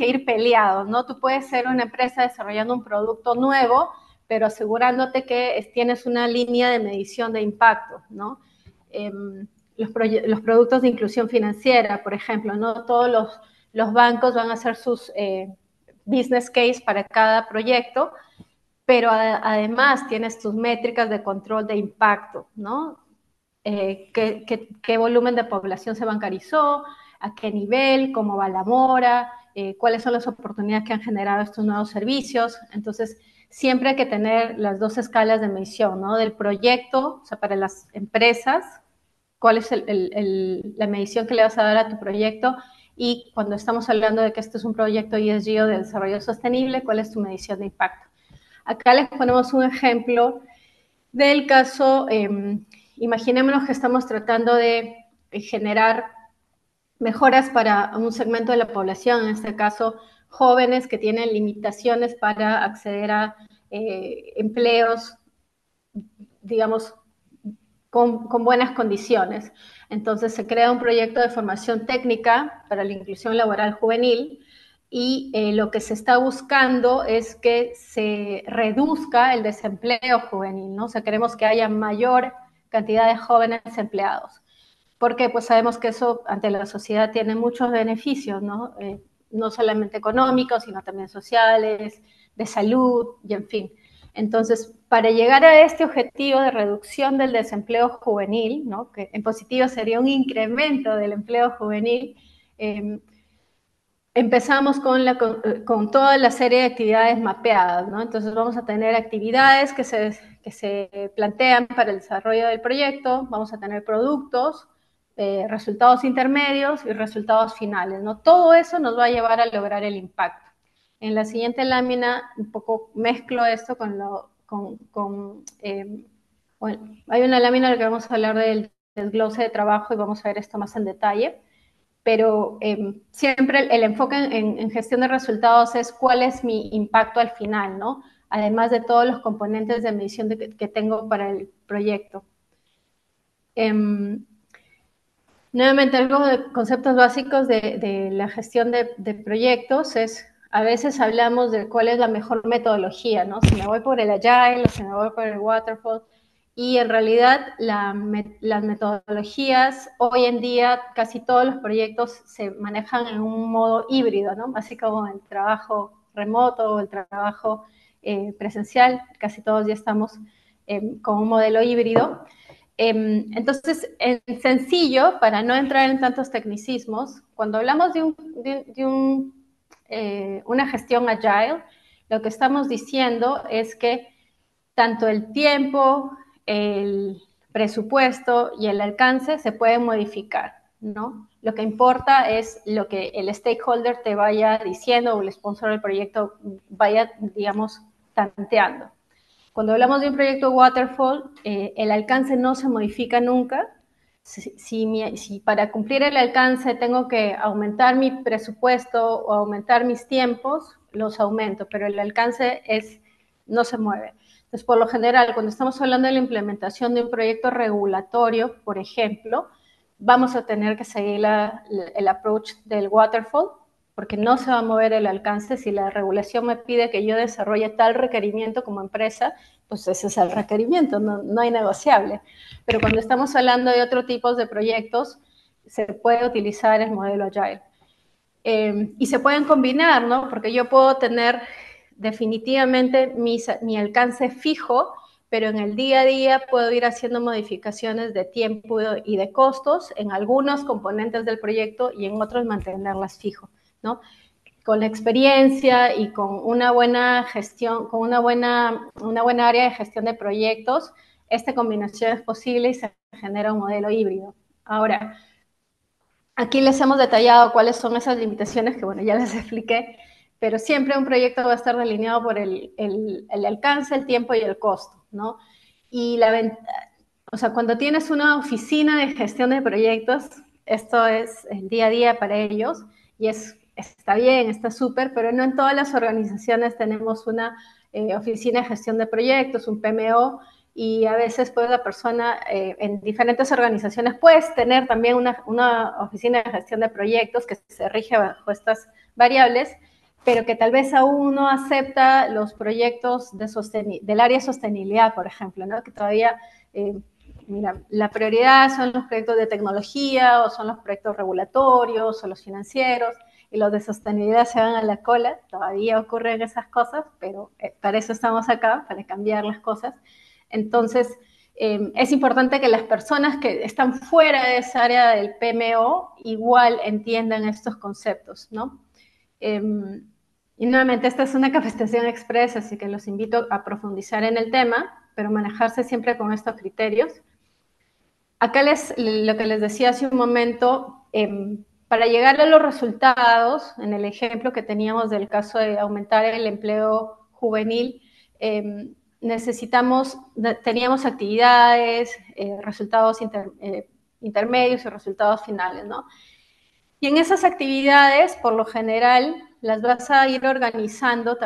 ir peleados, ¿no? Tú puedes ser una empresa desarrollando un producto nuevo, pero asegurándote que tienes una línea de medición de impacto, ¿no? Los productos de inclusión financiera, por ejemplo, no todos los bancos van a hacer sus business case para cada proyecto, pero además tienes tus métricas de control de impacto, ¿no? ¿Qué volumen de población se bancarizó? ¿A qué nivel? ¿Cómo va la mora? ¿Cuáles son las oportunidades que han generado estos nuevos servicios? Entonces, siempre hay que tener las dos escalas de medición, ¿no? Del proyecto, o sea, para las empresas, cuál es la medición que le vas a dar a tu proyecto, y cuando estamos hablando de que este es un proyecto ESG o de desarrollo sostenible, cuál es tu medición de impacto. Acá les ponemos un ejemplo del caso, imaginémonos que estamos tratando de generar mejoras para un segmento de la población, en este caso jóvenes que tienen limitaciones para acceder a empleos, digamos, con buenas condiciones. Entonces se crea un proyecto de formación técnica para la inclusión laboral juvenil, y lo que se está buscando es que se reduzca el desempleo juvenil, ¿no? O sea, queremos que haya mayor cantidad de jóvenes empleados. Porque pues sabemos que eso ante la sociedad tiene muchos beneficios, ¿no? No solamente económicos, sino también sociales, de salud, y en fin. Entonces, para llegar a este objetivo de reducción del desempleo juvenil, ¿no? Que en positivo sería un incremento del empleo juvenil, empezamos con toda la serie de actividades mapeadas, ¿no? Entonces vamos a tener actividades que se plantean para el desarrollo del proyecto, vamos a tener productos, resultados intermedios y resultados finales, ¿no? Todo eso nos va a llevar a lograr el impacto. En la siguiente lámina un poco mezclo esto bueno, hay una lámina en la que vamos a hablar del desglose de trabajo y vamos a ver esto más en detalle, pero siempre el enfoque en gestión de resultados es cuál es mi impacto al final, ¿no? Además de todos los componentes de medición que tengo para el proyecto. Nuevamente, algo de conceptos básicos de la gestión de proyectos es, a veces hablamos de cuál es la mejor metodología, ¿no? Si me voy por el Agile o si me voy por el Waterfall, y en realidad las metodologías, hoy en día casi todos los proyectos se manejan en un modo híbrido, ¿no? Así como el trabajo remoto o el trabajo presencial, casi todos ya estamos con un modelo híbrido. Entonces, en sencillo, para no entrar en tantos tecnicismos, cuando hablamos de una gestión agile, lo que estamos diciendo es que tanto el tiempo, el presupuesto y el alcance se pueden modificar, ¿no? Lo que importa es lo que el stakeholder te vaya diciendo o el sponsor del proyecto vaya, digamos, tanteando. Cuando hablamos de un proyecto waterfall, el alcance no se modifica nunca. Si para cumplir el alcance tengo que aumentar mi presupuesto o aumentar mis tiempos, los aumento, pero el alcance no se mueve. Entonces, por lo general, cuando estamos hablando de la implementación de un proyecto regulatorio, por ejemplo, vamos a tener que seguir el approach del waterfall, porque no se va a mover el alcance. Si la regulación me pide que yo desarrolle tal requerimiento como empresa, pues ese es el requerimiento, no hay negociable. Pero cuando estamos hablando de otro tipo de proyectos, se puede utilizar el modelo Agile. Y se pueden combinar, ¿no? Porque yo puedo tener definitivamente mi alcance fijo, pero en el día a día puedo ir haciendo modificaciones de tiempo y de costos en algunos componentes del proyecto y en otros mantenerlas fijo, ¿no? Con la experiencia y con una buena gestión, con una buena área de gestión de proyectos, esta combinación es posible y se genera un modelo híbrido. Ahora, Aquí les hemos detallado cuáles son esas limitaciones que, bueno, ya les expliqué, pero siempre un proyecto va a estar delineado por el alcance, el tiempo y el costo, ¿no? Y o sea, cuando tienes una oficina de gestión de proyectos, esto es el día a día para ellos y está bien, está súper, pero no en todas las organizaciones tenemos una oficina de gestión de proyectos, un PMO, y a veces pues la persona en diferentes organizaciones puedes tener también una oficina de gestión de proyectos que se rige bajo estas variables, pero que tal vez aún no acepta los proyectos del área de sostenibilidad, por ejemplo, ¿no? Que todavía, mira, la prioridad son los proyectos de tecnología o son los proyectos regulatorios o los financieros, y los de sostenibilidad se van a la cola. Todavía ocurren esas cosas, pero para eso estamos acá, para cambiar las cosas. Entonces, es importante que las personas que están fuera de esa área del PMO igual entiendan estos conceptos, ¿no? Y nuevamente, esta es una capacitación express, así que los invito a profundizar en el tema, pero manejarse siempre con estos criterios. Acá lo que les decía hace un momento, para llegar a los resultados, en el ejemplo que teníamos del caso de aumentar el empleo juvenil, teníamos actividades, resultados intermedios y resultados finales, ¿no? Y en esas actividades, por lo general, las vas a ir organizando.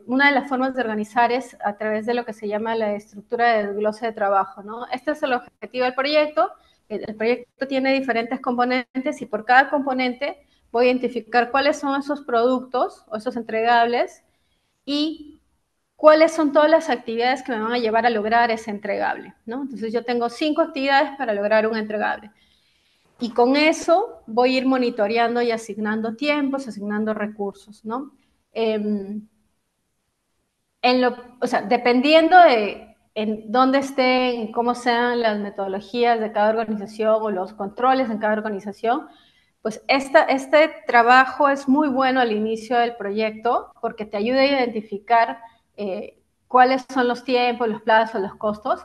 Una de las formas de organizar es a través de lo que se llama la estructura de desglose de trabajo, ¿no? Este es el objetivo del proyecto. El proyecto tiene diferentes componentes y por cada componente voy a identificar cuáles son esos productos o esos entregables y cuáles son todas las actividades que me van a llevar a lograr ese entregable, ¿no? Entonces yo tengo 5 actividades para lograr un entregable. Y con eso voy a ir monitoreando y asignando tiempos, asignando recursos, ¿no? O sea, dependiendo de en dónde estén, cómo sean las metodologías de cada organización o los controles en cada organización, pues este trabajo es muy bueno al inicio del proyecto porque te ayuda a identificar cuáles son los tiempos, los plazos, los costos.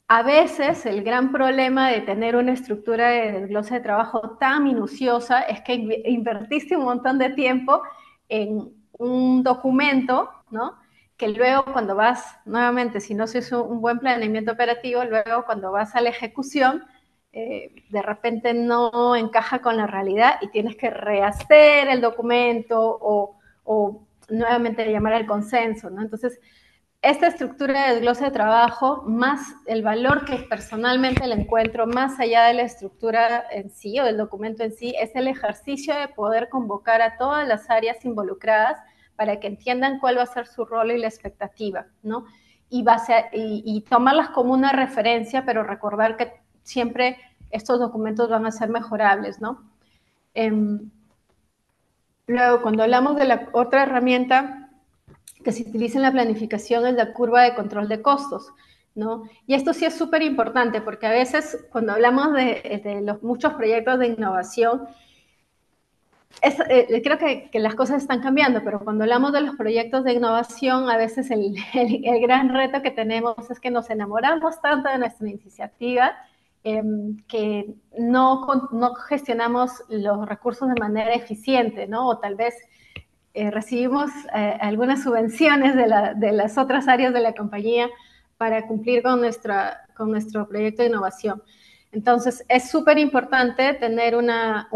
A veces el gran problema de tener una estructura de desglose de trabajo tan minuciosa es que invertiste un montón de tiempo en un documento, ¿no? Que luego cuando vas, nuevamente, si no se hizo un buen planeamiento operativo, luego cuando vas a la ejecución, de repente no encaja con la realidad y tienes que rehacer el documento o nuevamente llamar al consenso, ¿no? Entonces, esta estructura de desglose de trabajo, más el valor que personalmente le encuentro, más allá de la estructura en sí o del documento en sí, es el ejercicio de poder convocar a todas las áreas involucradas para que entiendan cuál va a ser su rol y la expectativa, ¿no? Y tomarlas como una referencia, pero recordar que siempre estos documentos van a ser mejorables, ¿no? Luego, cuando hablamos de la otra herramienta que se utiliza en la planificación es la curva de control de costos, ¿no? Y esto sí es súper importante porque a veces cuando hablamos de los muchos proyectos de innovación, creo que las cosas están cambiando, pero cuando hablamos de los proyectos de innovación, a veces el gran reto que tenemos es que nos enamoramos tanto de nuestra iniciativa que no gestionamos los recursos de manera eficiente, ¿no? O tal vez recibimos algunas subvenciones de las otras áreas de la compañía para cumplir con nuestro proyecto de innovación. Entonces, es súper importante tener una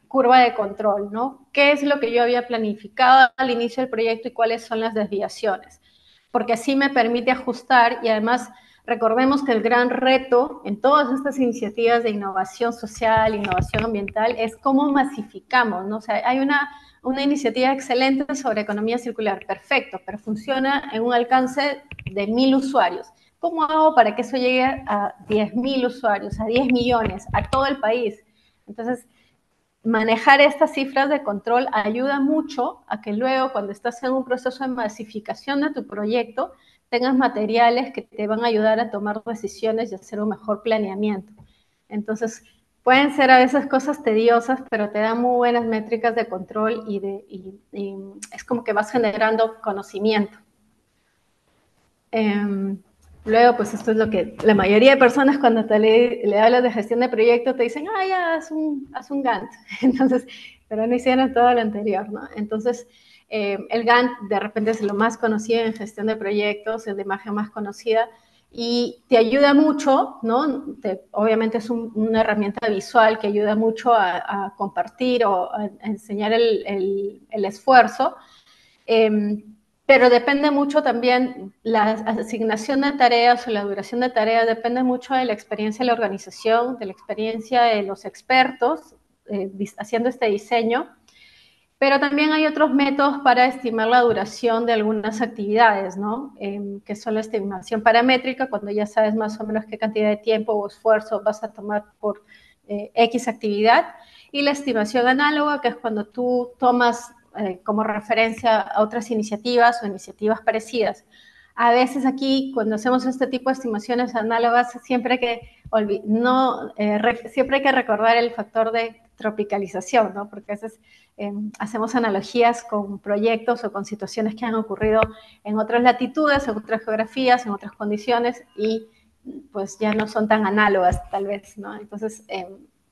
curva de control, ¿no? ¿Qué es lo que yo había planificado al inicio del proyecto y cuáles son las desviaciones? Porque así me permite ajustar y además recordemos que el gran reto en todas estas iniciativas de innovación social, innovación ambiental, es cómo masificamos, ¿no? O sea, hay una iniciativa excelente sobre economía circular, perfecto, pero funciona en un alcance de 1000 usuarios. ¿Cómo hago para que eso llegue a 10.000 usuarios, a 10 millones, a todo el país? Entonces, manejar estas cifras de control ayuda mucho a que luego, cuando estás en un proceso de masificación de tu proyecto, tengas materiales que te van a ayudar a tomar decisiones y hacer un mejor planeamiento. Entonces, pueden ser a veces cosas tediosas, pero te dan muy buenas métricas de control y es como que vas generando conocimiento. Luego, pues esto es lo que la mayoría de personas cuando le hablas de gestión de proyectos te dicen, ya, haz un Gantt. Entonces, pero no hicieron todo lo anterior, ¿no? Entonces, el Gantt de repente es lo más conocido en gestión de proyectos, es la imagen más conocida y te ayuda mucho, ¿no? Obviamente es una herramienta visual que ayuda mucho a compartir o a enseñar el esfuerzo. Pero depende mucho también, la asignación de tareas o la duración de tareas depende mucho de la experiencia de la organización, de la experiencia de los expertos haciendo este diseño, pero también hay otros métodos para estimar la duración de algunas actividades, ¿no? Que son la estimación paramétrica, cuando ya sabes más o menos qué cantidad de tiempo o esfuerzo vas a tomar por X actividad, y la estimación análoga, que es cuando tú tomas como referencia a otras iniciativas o iniciativas parecidas. A veces aquí, cuando hacemos este tipo de estimaciones análogas, siempre hay que recordar el factor de tropicalización, ¿no? Porque a veces hacemos analogías con proyectos o con situaciones que han ocurrido en otras latitudes, en otras geografías, en otras condiciones y pues ya no son tan análogas tal vez, ¿no? Entonces,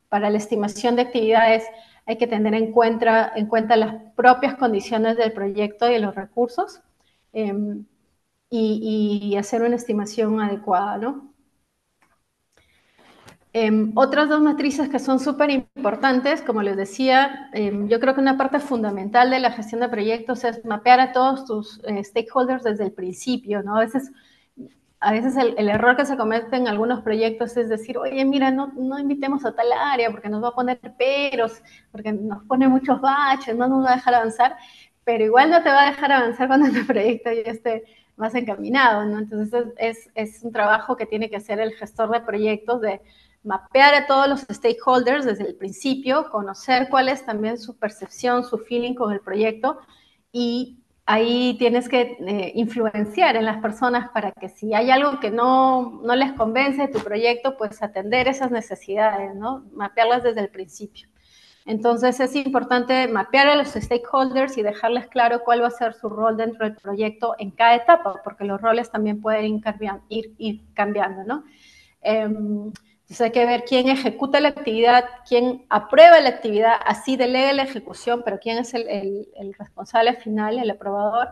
para la estimación de actividades hay que tener en cuenta las propias condiciones del proyecto y de los recursos y hacer una estimación adecuada, ¿no? Otras dos matrices que son súper importantes, como les decía, yo creo que una parte fundamental de la gestión de proyectos es mapear a todos tus stakeholders desde el principio, ¿no? A veces el error que se comete en algunos proyectos es decir, oye, mira, no invitemos a tal área porque nos va a poner peros, porque nos pone muchos baches, no nos va a dejar avanzar, pero igual no te va a dejar avanzar cuando tu proyecto ya esté más encaminado, ¿no? Entonces es un trabajo que tiene que hacer el gestor de proyectos de mapear a todos los stakeholders desde el principio, conocer cuál es también su percepción, su feeling con el proyecto y ahí tienes que influenciar en las personas para que si hay algo que no les convence de tu proyecto, pues atender esas necesidades, ¿no? Mapearlas desde el principio. Entonces es importante mapear a los stakeholders y dejarles claro cuál va a ser su rol dentro del proyecto en cada etapa, porque los roles también pueden ir cambiando, ¿no? Entonces hay que ver quién ejecuta la actividad, quién aprueba la actividad, así delega la ejecución, pero quién es el responsable final, el aprobador,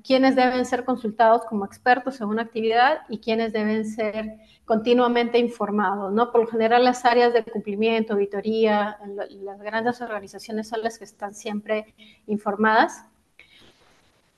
quiénes deben ser consultados como expertos en una actividad y quiénes deben ser continuamente informados, ¿no? Por lo general las áreas de cumplimiento, auditoría, las grandes organizaciones son las que están siempre informadas.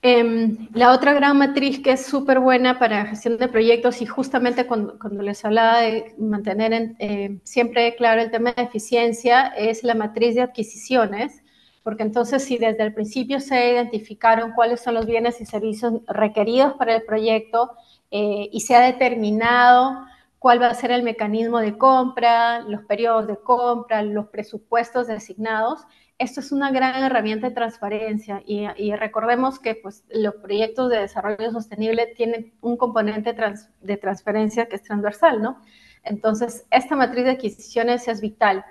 La otra gran matriz que es súper buena para gestión de proyectos y justamente cuando les hablaba de mantener siempre claro el tema de eficiencia es la matriz de adquisiciones, porque entonces si desde el principio se identificaron cuáles son los bienes y servicios requeridos para el proyecto y se ha determinado cuál va a ser el mecanismo de compra, los periodos de compra, los presupuestos designados, esto es una gran herramienta de transparencia y recordemos que pues, los proyectos de desarrollo sostenible tienen un componente de transferencia que es transversal, ¿no? Entonces, esta matriz de adquisiciones es vital.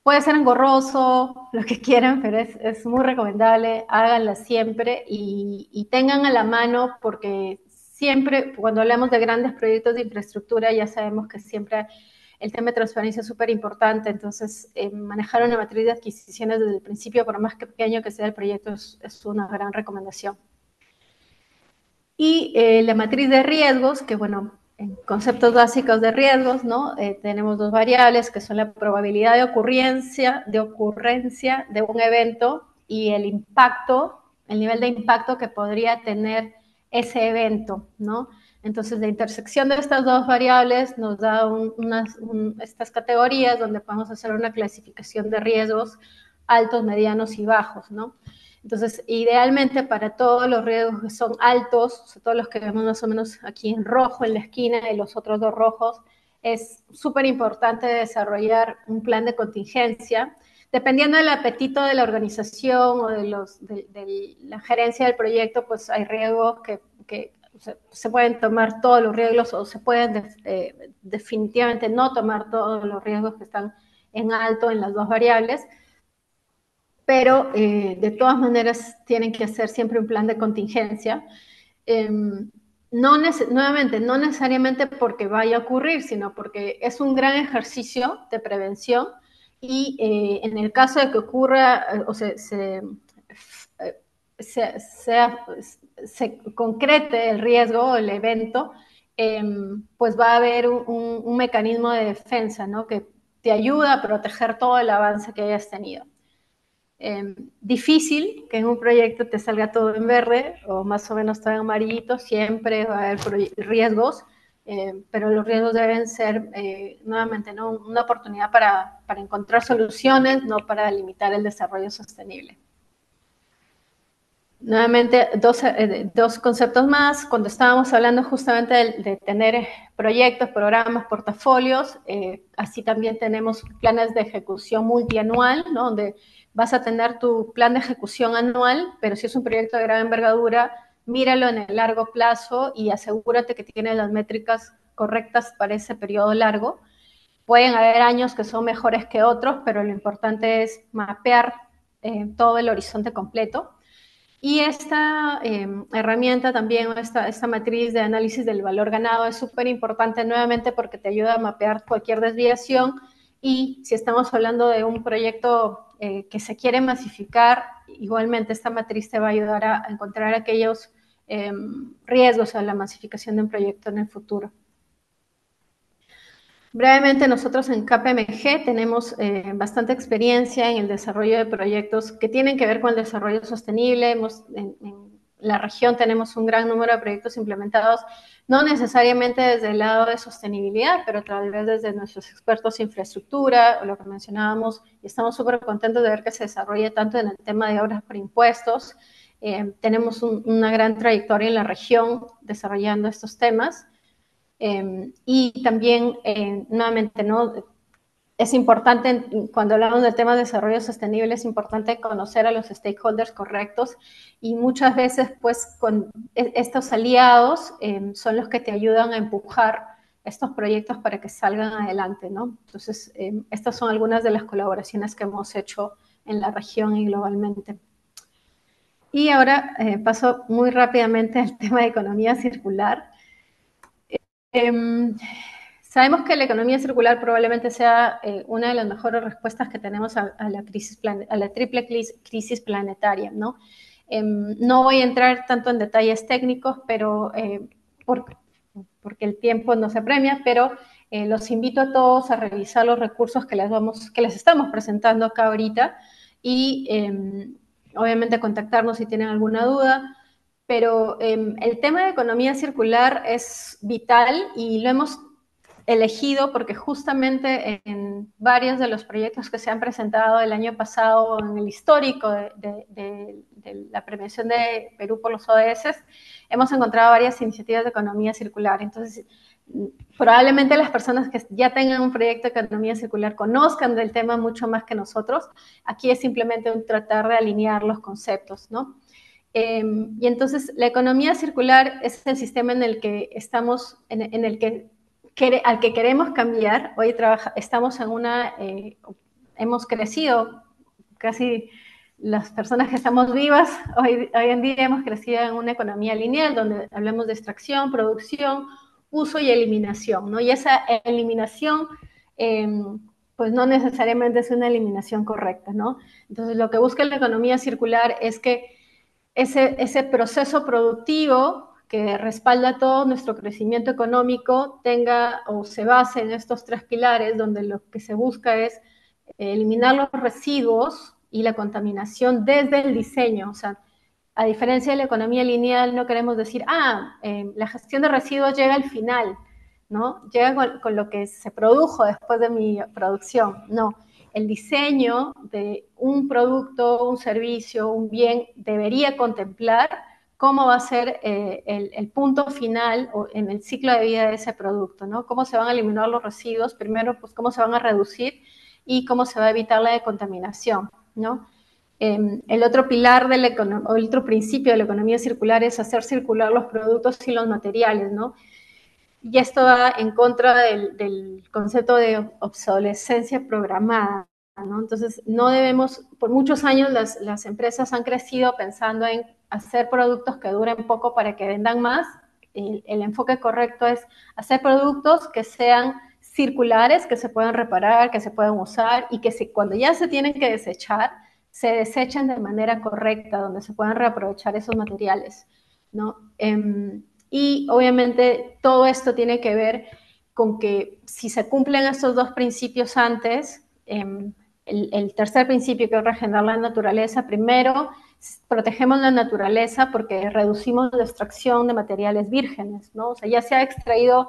Puede ser engorroso, lo que quieran, pero es muy recomendable, háganla siempre y tengan a la mano porque siempre, cuando hablamos de grandes proyectos de infraestructura, ya sabemos que siempre el tema de transparencia es súper importante, entonces manejar una matriz de adquisiciones desde el principio, por más que pequeño que sea el proyecto, es una gran recomendación. Y la matriz de riesgos, que bueno, en conceptos básicos de riesgos, ¿no? Tenemos dos variables que son la probabilidad de ocurrencia de un evento y el impacto, el nivel de impacto que podría tener ese evento, ¿no? Entonces, la intersección de estas dos variables nos da estas categorías donde podemos hacer una clasificación de riesgos altos, medianos y bajos, ¿no? Entonces, idealmente para todos los riesgos que son altos, o sea, todos los que vemos más o menos aquí en rojo en la esquina y los otros dos rojos, es súper importante desarrollar un plan de contingencia. Dependiendo del apetito de la organización o de la gerencia del proyecto, pues hay riesgos que se pueden tomar todos los riesgos o se pueden definitivamente no tomar todos los riesgos que están en alto en las dos variables, pero de todas maneras tienen que hacer siempre un plan de contingencia. nuevamente, no necesariamente porque vaya a ocurrir, sino porque es un gran ejercicio de prevención y en el caso de que ocurra o se concrete el riesgo o el evento, pues va a haber un mecanismo de defensa, ¿no? Que te ayuda a proteger todo el avance que hayas tenido. Difícil que en un proyecto te salga todo en verde o más o menos todo en amarillito, siempre va a haber riesgos, pero los riesgos deben ser, nuevamente, ¿no? Una oportunidad para encontrar soluciones, no para limitar el desarrollo sostenible. Nuevamente, dos conceptos más. Cuando estábamos hablando justamente de tener proyectos, programas, portafolios, así también tenemos planes de ejecución multianual, ¿no? Donde vas a tener tu plan de ejecución anual, pero si es un proyecto de gran envergadura, míralo en el largo plazo y asegúrate que tienes las métricas correctas para ese periodo largo. Pueden haber años que son mejores que otros, pero lo importante es mapear todo el horizonte completo. Y esta herramienta también, esta matriz de análisis del valor ganado es súper importante nuevamente porque te ayuda a mapear cualquier desviación y si estamos hablando de un proyecto que se quiere masificar, igualmente esta matriz te va a ayudar a encontrar aquellos riesgos a la masificación de un proyecto en el futuro. Brevemente, nosotros en KPMG tenemos bastante experiencia en el desarrollo de proyectos que tienen que ver con el desarrollo sostenible. En la región tenemos un gran número de proyectos implementados, no necesariamente desde el lado de sostenibilidad, pero tal vez desde nuestros expertos en infraestructura, o lo que mencionábamos, y estamos súper contentos de ver que se desarrolla tanto en el tema de obras por impuestos. Tenemos una gran trayectoria en la región desarrollando estos temas. Y también, nuevamente, ¿no? Es importante, cuando hablamos del tema de desarrollo sostenible, es importante conocer a los stakeholders correctos y muchas veces, pues, con estos aliados son los que te ayudan a empujar estos proyectos para que salgan adelante, ¿no? Entonces, estas son algunas de las colaboraciones que hemos hecho en la región y globalmente. Y ahora paso muy rápidamente al tema de economía circular. Sabemos que la economía circular probablemente sea una de las mejores respuestas que tenemos a la triple crisis planetaria, ¿no? No voy a entrar tanto en detalles técnicos, pero porque el tiempo no se apremia, pero los invito a todos a revisar los recursos que les estamos presentando acá ahorita y obviamente contactarnos si tienen alguna duda. Pero el tema de economía circular es vital y lo hemos elegido porque justamente en varios de los proyectos que se han presentado el año pasado en el histórico de la premiación de Perú por los ODS, hemos encontrado varias iniciativas de economía circular. Entonces, probablemente las personas que ya tengan un proyecto de economía circular conozcan del tema mucho más que nosotros. Aquí es simplemente un tratar de alinear los conceptos, ¿no? Y entonces la economía circular es el sistema en el que estamos, en el que al que queremos cambiar. Hoy estamos en hemos crecido, casi las personas que estamos vivas, hoy en día hemos crecido en una economía lineal, donde hablamos de extracción, producción, uso y eliminación, ¿no? Y esa eliminación, pues no necesariamente es una eliminación correcta, ¿no? Entonces lo que busca la economía circular es que ese proceso productivo que respalda todo nuestro crecimiento económico tenga o se base en estos tres pilares, donde lo que se busca es eliminar los residuos y la contaminación desde el diseño. O sea, a diferencia de la economía lineal, no queremos decir, la gestión de residuos llega al final, ¿no? Llega con lo que se produjo después de mi producción. No, el diseño de un producto, un servicio, un bien, debería contemplar cómo va a ser el punto final o en el ciclo de vida de ese producto, ¿no? Cómo se van a eliminar los residuos, primero, pues cómo se van a reducir y cómo se va a evitar la decontaminación, ¿no? El otro pilar o el otro principio de la economía circular es hacer circular los productos y los materiales, ¿no? Y esto va en contra del concepto de obsolescencia programada, ¿no? Entonces, no debemos, por muchos años las empresas han crecido pensando en hacer productos que duren poco para que vendan más, el enfoque correcto es hacer productos que sean circulares, que se puedan reparar, que se puedan usar y que cuando ya se tienen que desechar, se desechen de manera correcta, donde se puedan reaprovechar esos materiales, ¿no? Y obviamente todo esto tiene que ver con que si se cumplen estos dos principios antes, el tercer principio, que es regenerar la naturaleza, primero protegemos la naturaleza porque reducimos la extracción de materiales vírgenes, ¿no? O sea, ya se ha extraído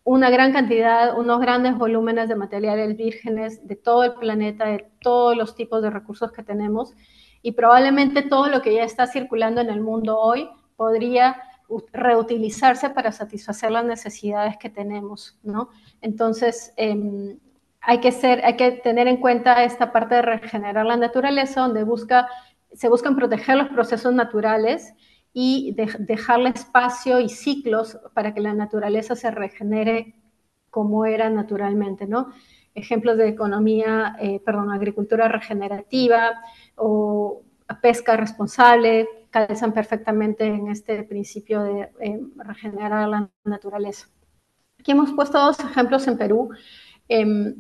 una gran cantidad, unos grandes volúmenes de materiales vírgenes de todo el planeta, de todos los tipos de recursos que tenemos, y probablemente todo lo que ya está circulando en el mundo hoy podría reutilizarse para satisfacer las necesidades que tenemos, ¿no? Entonces, hay que tener en cuenta esta parte de regenerar la naturaleza, donde se buscan proteger los procesos naturales y dejarle espacio y ciclos para que la naturaleza se regenere como era naturalmente, ¿no? Ejemplos de agricultura regenerativa o pesca responsable calzan perfectamente en este principio de regenerar la naturaleza. Aquí hemos puesto dos ejemplos en Perú.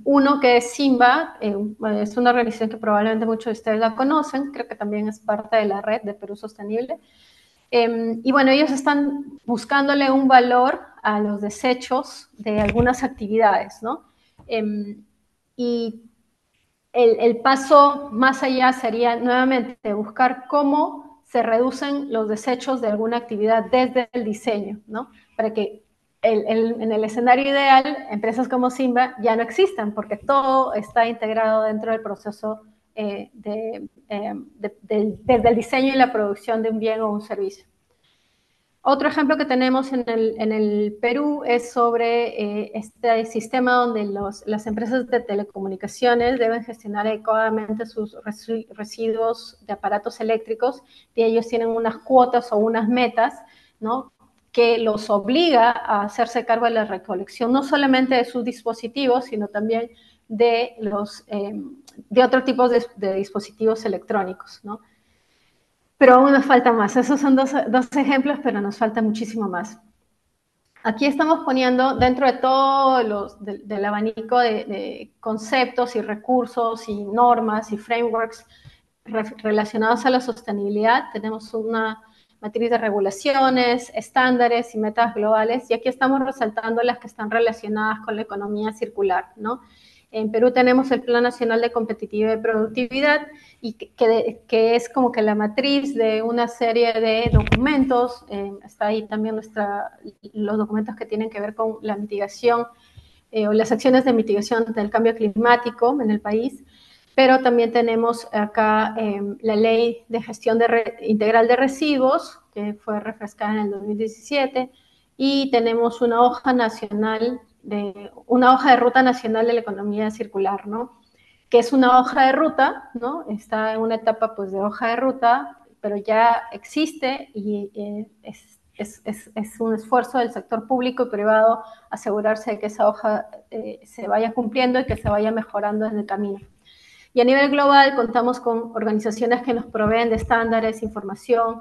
Uno que es Simba, es una organización que probablemente muchos de ustedes la conocen, creo que también es parte de la red de Perú Sostenible. Y bueno, ellos están buscándole un valor a los desechos de algunas actividades, ¿no? Y el paso más allá sería nuevamente buscar cómo se reducen los desechos de alguna actividad desde el diseño, ¿no? Para que en el escenario ideal, empresas como Simba ya no existan, porque todo está integrado dentro del proceso desde el diseño y la producción de un bien o un servicio. Otro ejemplo que tenemos en el Perú es sobre este sistema donde las empresas de telecomunicaciones deben gestionar adecuadamente sus residuos de aparatos eléctricos, y ellos tienen unas cuotas o unas metas, ¿no?, que los obliga a hacerse cargo de la recolección no solamente de sus dispositivos, sino también de otro tipo de dispositivos electrónicos, ¿no? Pero aún nos falta más. Esos son dos ejemplos, pero nos falta muchísimo más. Aquí estamos poniendo dentro de todo del abanico de conceptos y recursos y normas y frameworks relacionados a la sostenibilidad. Tenemos una matriz de regulaciones, estándares y metas globales, y aquí estamos resaltando las que están relacionadas con la economía circular, ¿no? En Perú tenemos el Plan Nacional de Competitividad y Productividad, y que es como que la matriz de una serie de documentos. Está ahí también los documentos que tienen que ver con la mitigación o las acciones de mitigación del cambio climático en el país. Pero también tenemos acá la Ley de Gestión Integral de Residuos, que fue refrescada en el 2017, y tenemos una hoja de ruta nacional de la economía circular, ¿no?, que es una hoja de ruta, ¿no? Está en una etapa pues de hoja de ruta, pero ya existe, y es un esfuerzo del sector público y privado asegurarse de que esa hoja se vaya cumpliendo y que se vaya mejorando en el camino. Y a nivel global contamos con organizaciones que nos proveen de estándares, información,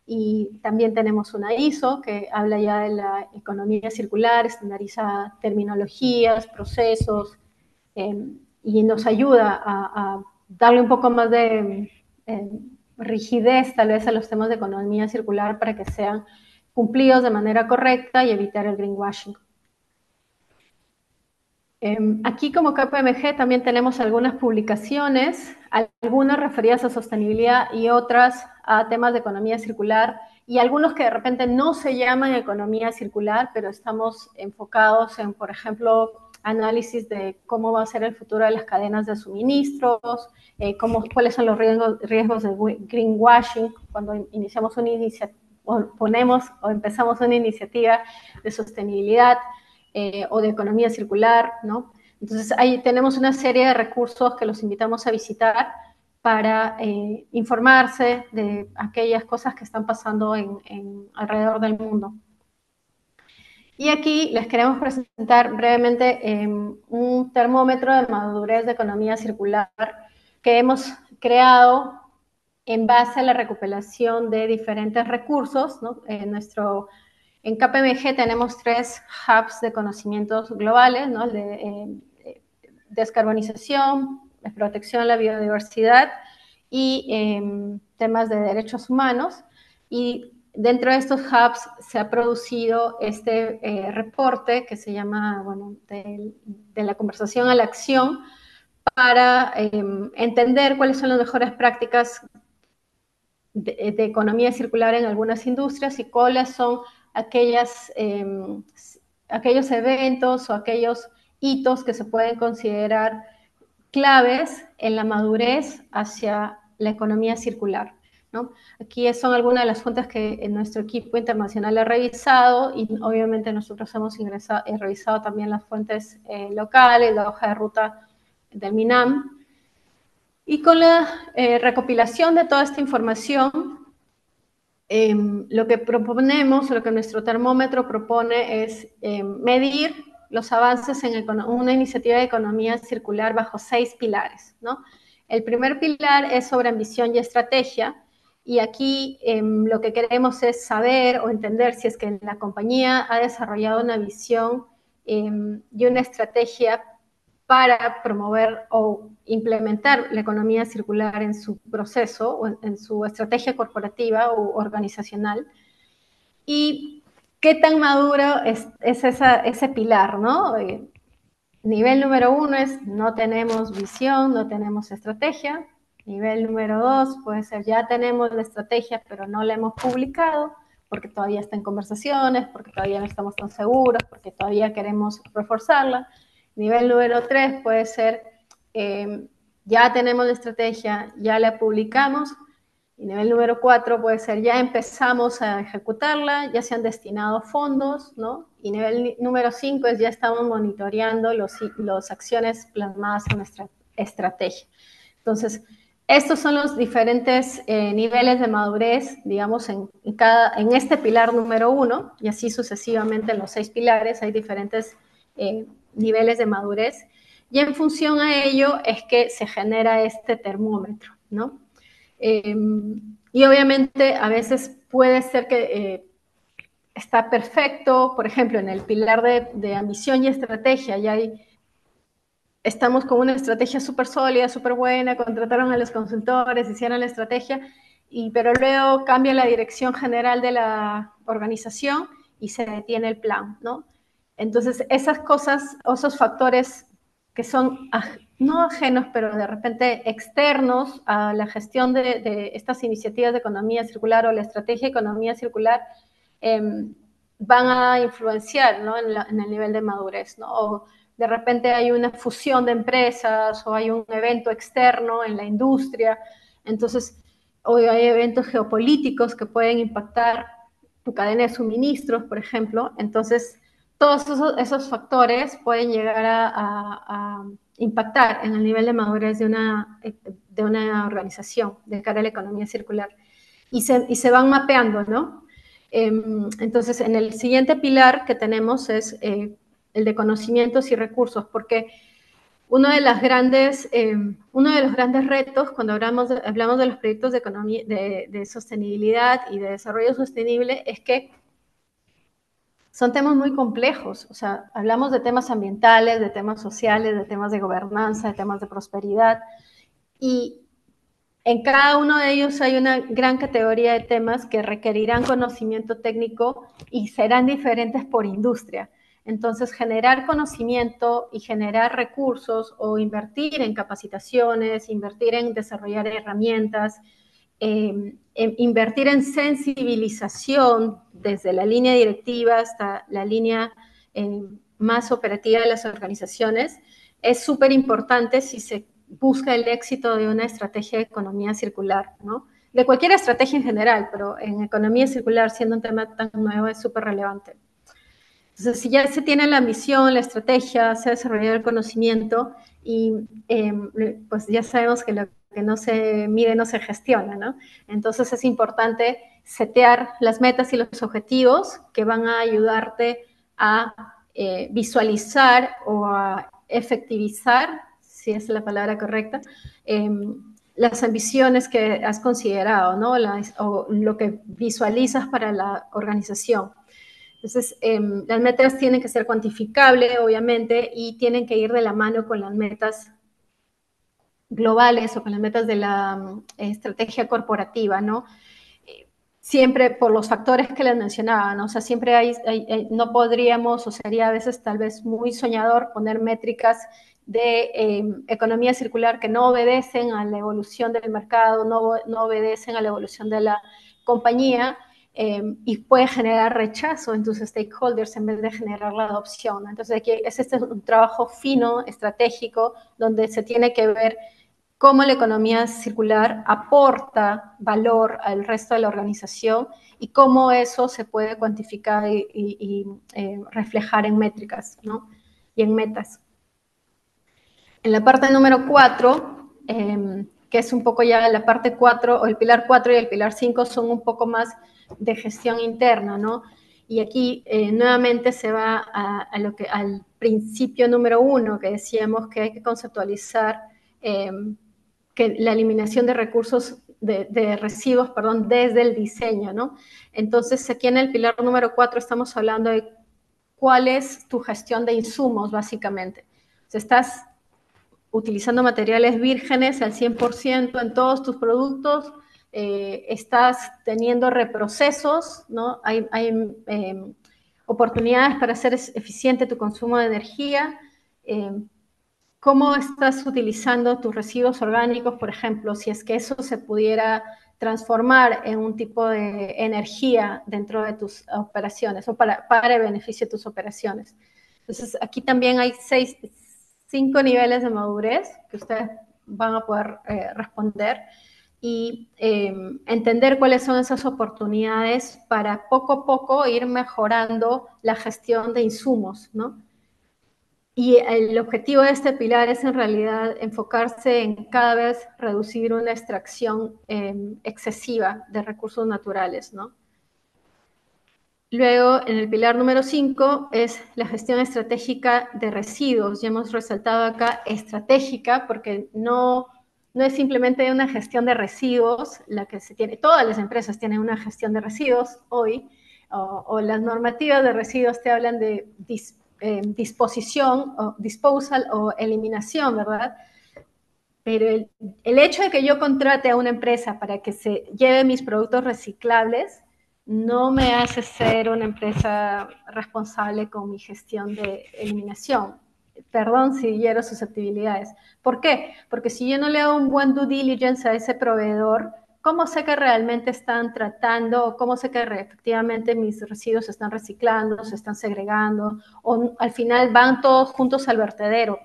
y también tenemos una ISO que habla ya de la economía circular, estandariza terminologías, procesos, y nos ayuda a darle un poco más de rigidez tal vez a los temas de economía circular para que sean cumplidos de manera correcta y evitar el greenwashing. Aquí como KPMG también tenemos algunas publicaciones, algunas referidas a sostenibilidad y otras a temas de economía circular, y algunos que de repente no se llaman economía circular, pero estamos enfocados en, por ejemplo, análisis de cómo va a ser el futuro de las cadenas de suministros, cuáles son los riesgos de greenwashing cuando iniciamos una iniciativa, o empezamos una iniciativa de sostenibilidad, o de economía circular, ¿no? Entonces, ahí tenemos una serie de recursos que los invitamos a visitar para informarse de aquellas cosas que están pasando alrededor del mundo. Y aquí les queremos presentar brevemente un termómetro de madurez de economía circular que hemos creado en base a la recopilación de diferentes recursos, ¿no? En KPMG tenemos 3 hubs de conocimientos globales, ¿no? El de descarbonización, protección de la biodiversidad y temas de derechos humanos. Y dentro de estos hubs se ha producido este reporte que se llama, bueno, de la conversación a la acción, para entender cuáles son las mejores prácticas de economía circular en algunas industrias y cuáles son aquellos eventos o aquellos hitos que se pueden considerar claves en la madurez hacia la economía circular, ¿no? Aquí son algunas de las fuentes que nuestro equipo internacional ha revisado y obviamente nosotros hemos revisado también las fuentes locales, la hoja de ruta del MINAM. Y con la recopilación de toda esta información, lo que proponemos, lo que nuestro termómetro propone es medir los avances en una iniciativa de economía circular bajo 6 pilares, ¿no? El primer pilar es sobre ambición y estrategia, y aquí lo que queremos es saber o entender si es que la compañía ha desarrollado una visión y una estrategia para promover o implementar la economía circular en su proceso o en su estrategia corporativa o organizacional. Y qué tan maduro es ese pilar, ¿no? Nivel número 1 es no tenemos visión, no tenemos estrategia. Nivel número 2 puede ser ya tenemos la estrategia, pero no la hemos publicado porque todavía está en conversaciones, porque todavía no estamos tan seguros, porque todavía queremos reforzarla. Nivel número 3 puede ser ya tenemos la estrategia, ya la publicamos. Y nivel número 4 puede ser ya empezamos a ejecutarla, ya se han destinado fondos, ¿no? Y nivel número 5 es ya estamos monitoreando las acciones plasmadas en nuestra estrategia. Entonces, estos son los diferentes niveles de madurez, digamos, en este pilar número 1, y así sucesivamente en los 6 pilares hay diferentes niveles de madurez, y en función a ello es que se genera este termómetro, ¿no? Y obviamente a veces puede ser que está perfecto, por ejemplo, en el pilar de ambición y estrategia, ya estamos con una estrategia súper sólida, súper buena, contrataron a los consultores, hicieron la estrategia, pero luego cambia la dirección general de la organización y se detiene el plan, ¿no? Entonces, esas cosas, esos factores que son no ajenos, pero de repente externos a la gestión de estas iniciativas de economía circular o la estrategia de economía circular, van a influenciar, ¿no? en el nivel de madurez, ¿no? O de repente hay una fusión de empresas o hay un evento externo en la industria, entonces hoy hay eventos geopolíticos que pueden impactar tu cadena de suministros, por ejemplo, entonces todos esos factores pueden llegar a impactar en el nivel de madurez de una organización de cara a la economía circular y se van mapeando, ¿no? Entonces, en el siguiente pilar que tenemos es el de conocimientos y recursos, porque uno de los grandes retos cuando hablamos de los proyectos de economía, de sostenibilidad y de desarrollo sostenible es que son temas muy complejos. O sea, hablamos de temas ambientales, de temas sociales, de temas de gobernanza, de temas de prosperidad, y en cada uno de ellos hay una gran categoría de temas que requerirán conocimiento técnico y serán diferentes por industria. Entonces, generar conocimiento y generar recursos o invertir en capacitaciones, invertir en desarrollar herramientas, invertir en sensibilización desde la línea directiva hasta la línea más operativa de las organizaciones, es súper importante si se busca el éxito de una estrategia de economía circular, ¿no? De cualquier estrategia en general, pero en economía circular, siendo un tema tan nuevo, es súper relevante. Entonces, si ya se tiene la misión, la estrategia, se ha desarrollado el conocimiento y pues ya sabemos que lo que no se mide no se gestiona, ¿no? Entonces es importante setear las metas y los objetivos que van a ayudarte a visualizar o a efectivizar, si es la palabra correcta, las ambiciones que has considerado, ¿no? O lo que visualizas para la organización. Entonces, las metas tienen que ser cuantificables, obviamente, y tienen que ir de la mano con las metas globales o con las metas de la estrategia corporativa, ¿no? Siempre por los factores que les mencionaba, ¿no? O sea, siempre no podríamos, o sería a veces tal vez muy soñador poner métricas de economía circular que no obedecen a la evolución del mercado, no obedecen a la evolución de la compañía, y puede generar rechazo en tus stakeholders en vez de generar la adopción. Entonces, aquí es un trabajo fino, estratégico, donde se tiene que ver cómo la economía circular aporta valor al resto de la organización y cómo eso se puede cuantificar y reflejar en métricas, ¿no? Y en metas. En la parte número 4, que es un poco ya la parte 4, o el pilar 4 y el pilar 5 son un poco más de gestión interna, ¿no? Y aquí nuevamente se va al principio número 1, que decíamos que hay que conceptualizar que la eliminación de recursos, de residuos, perdón, desde el diseño, ¿no? Entonces, aquí en el pilar número 4 estamos hablando de cuál es tu gestión de insumos, básicamente. O sea, estás utilizando materiales vírgenes al 100% en todos tus productos, estás teniendo reprocesos, ¿no? Hay oportunidades para hacer eficiente tu consumo de energía, cómo estás utilizando tus residuos orgánicos, por ejemplo, si es que eso se pudiera transformar en un tipo de energía dentro de tus operaciones o para el beneficio de tus operaciones. Entonces, aquí también hay 5 niveles de madurez que ustedes van a poder responder y entender cuáles son esas oportunidades para poco a poco ir mejorando la gestión de insumos, ¿no? Y el objetivo de este pilar es en realidad enfocarse en cada vez reducir una extracción excesiva de recursos naturales, ¿no? Luego, en el pilar número 5 es la gestión estratégica de residuos. Ya hemos resaltado acá estratégica porque no es simplemente una gestión de residuos la que se tiene. Todas las empresas tienen una gestión de residuos hoy, o las normativas de residuos te hablan de disposición, o disposal o eliminación, ¿verdad? Pero el hecho de que yo contrate a una empresa para que se lleve mis productos reciclables no me hace ser una empresa responsable con mi gestión de eliminación. Perdón si hiero susceptibilidades. ¿Por qué? Porque si yo no le hago un buen due diligence a ese proveedor, ¿cómo sé que realmente están tratando o cómo sé que efectivamente mis residuos se están reciclando, se están segregando o al final van todos juntos al vertedero?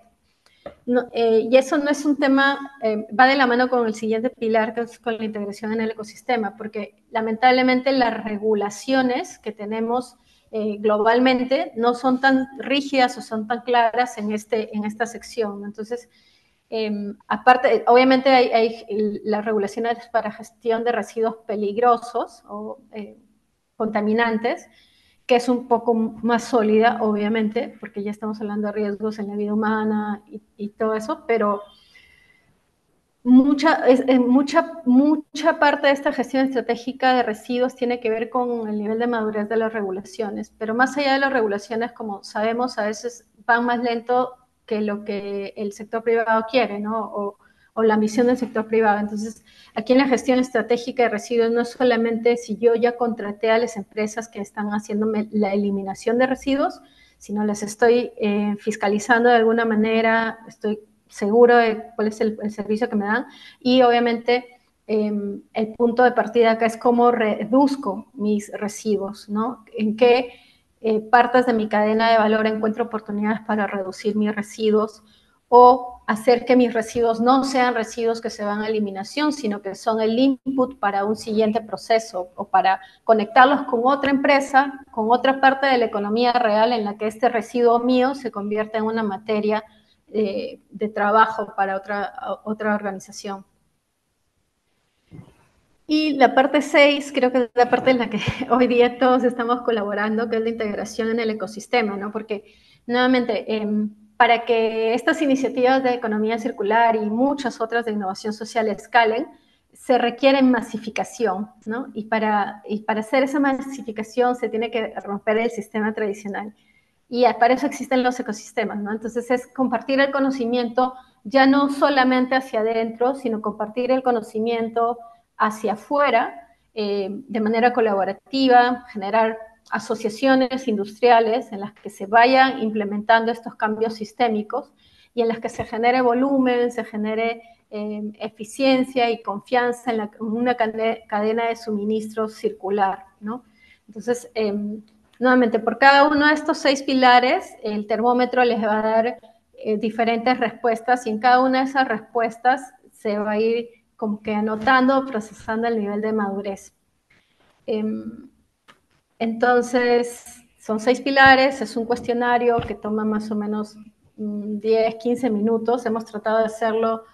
No, y eso no es un tema, va de la mano con el siguiente pilar, que es con la integración en el ecosistema, porque lamentablemente las regulaciones que tenemos globalmente no son tan rígidas o son tan claras en esta sección. Entonces, aparte, obviamente hay las regulaciones para gestión de residuos peligrosos o contaminantes, que es un poco más sólida, obviamente, porque ya estamos hablando de riesgos en la vida humana y todo eso, pero mucha parte de esta gestión estratégica de residuos tiene que ver con el nivel de madurez de las regulaciones, pero más allá de las regulaciones, como sabemos, a veces van más lento que lo que el sector privado quiere, ¿no? O la ambición del sector privado. Entonces, aquí en la gestión estratégica de residuos no es solamente si yo ya contraté a las empresas que están haciéndome la eliminación de residuos, sino las estoy fiscalizando de alguna manera, estoy seguro de cuál es el servicio que me dan y obviamente el punto de partida acá es cómo reduzco mis residuos, ¿no? En qué partes de mi cadena de valor encuentro oportunidades para reducir mis residuos o hacer que mis residuos no sean residuos que se van a eliminación, sino que son el input para un siguiente proceso o para conectarlos con otra empresa, con otra parte de la economía real en la que este residuo mío se convierta en una materia de trabajo para otra organización. Y la parte 6, creo que es la parte en la que hoy día todos estamos colaborando, que es la integración en el ecosistema, ¿no? Porque, nuevamente, para que estas iniciativas de economía circular y muchas otras de innovación social escalen, se requiere masificación, ¿no? Y para hacer esa masificación se tiene que romper el sistema tradicional. Y para eso existen los ecosistemas, ¿no? Entonces es compartir el conocimiento ya no solamente hacia adentro, sino compartir el conocimiento hacia afuera, de manera colaborativa, generar asociaciones industriales en las que se vayan implementando estos cambios sistémicos y en las que se genere volumen, se genere eficiencia y confianza en una cadena de suministro circular, ¿no? Entonces, nuevamente, por cada uno de estos 6 pilares, el termómetro les va a dar diferentes respuestas y en cada una de esas respuestas se va a ir como que anotando, procesando el nivel de madurez. Entonces, son 6 pilares, es un cuestionario que toma más o menos 10, 15 minutos. Hemos tratado de hacerlo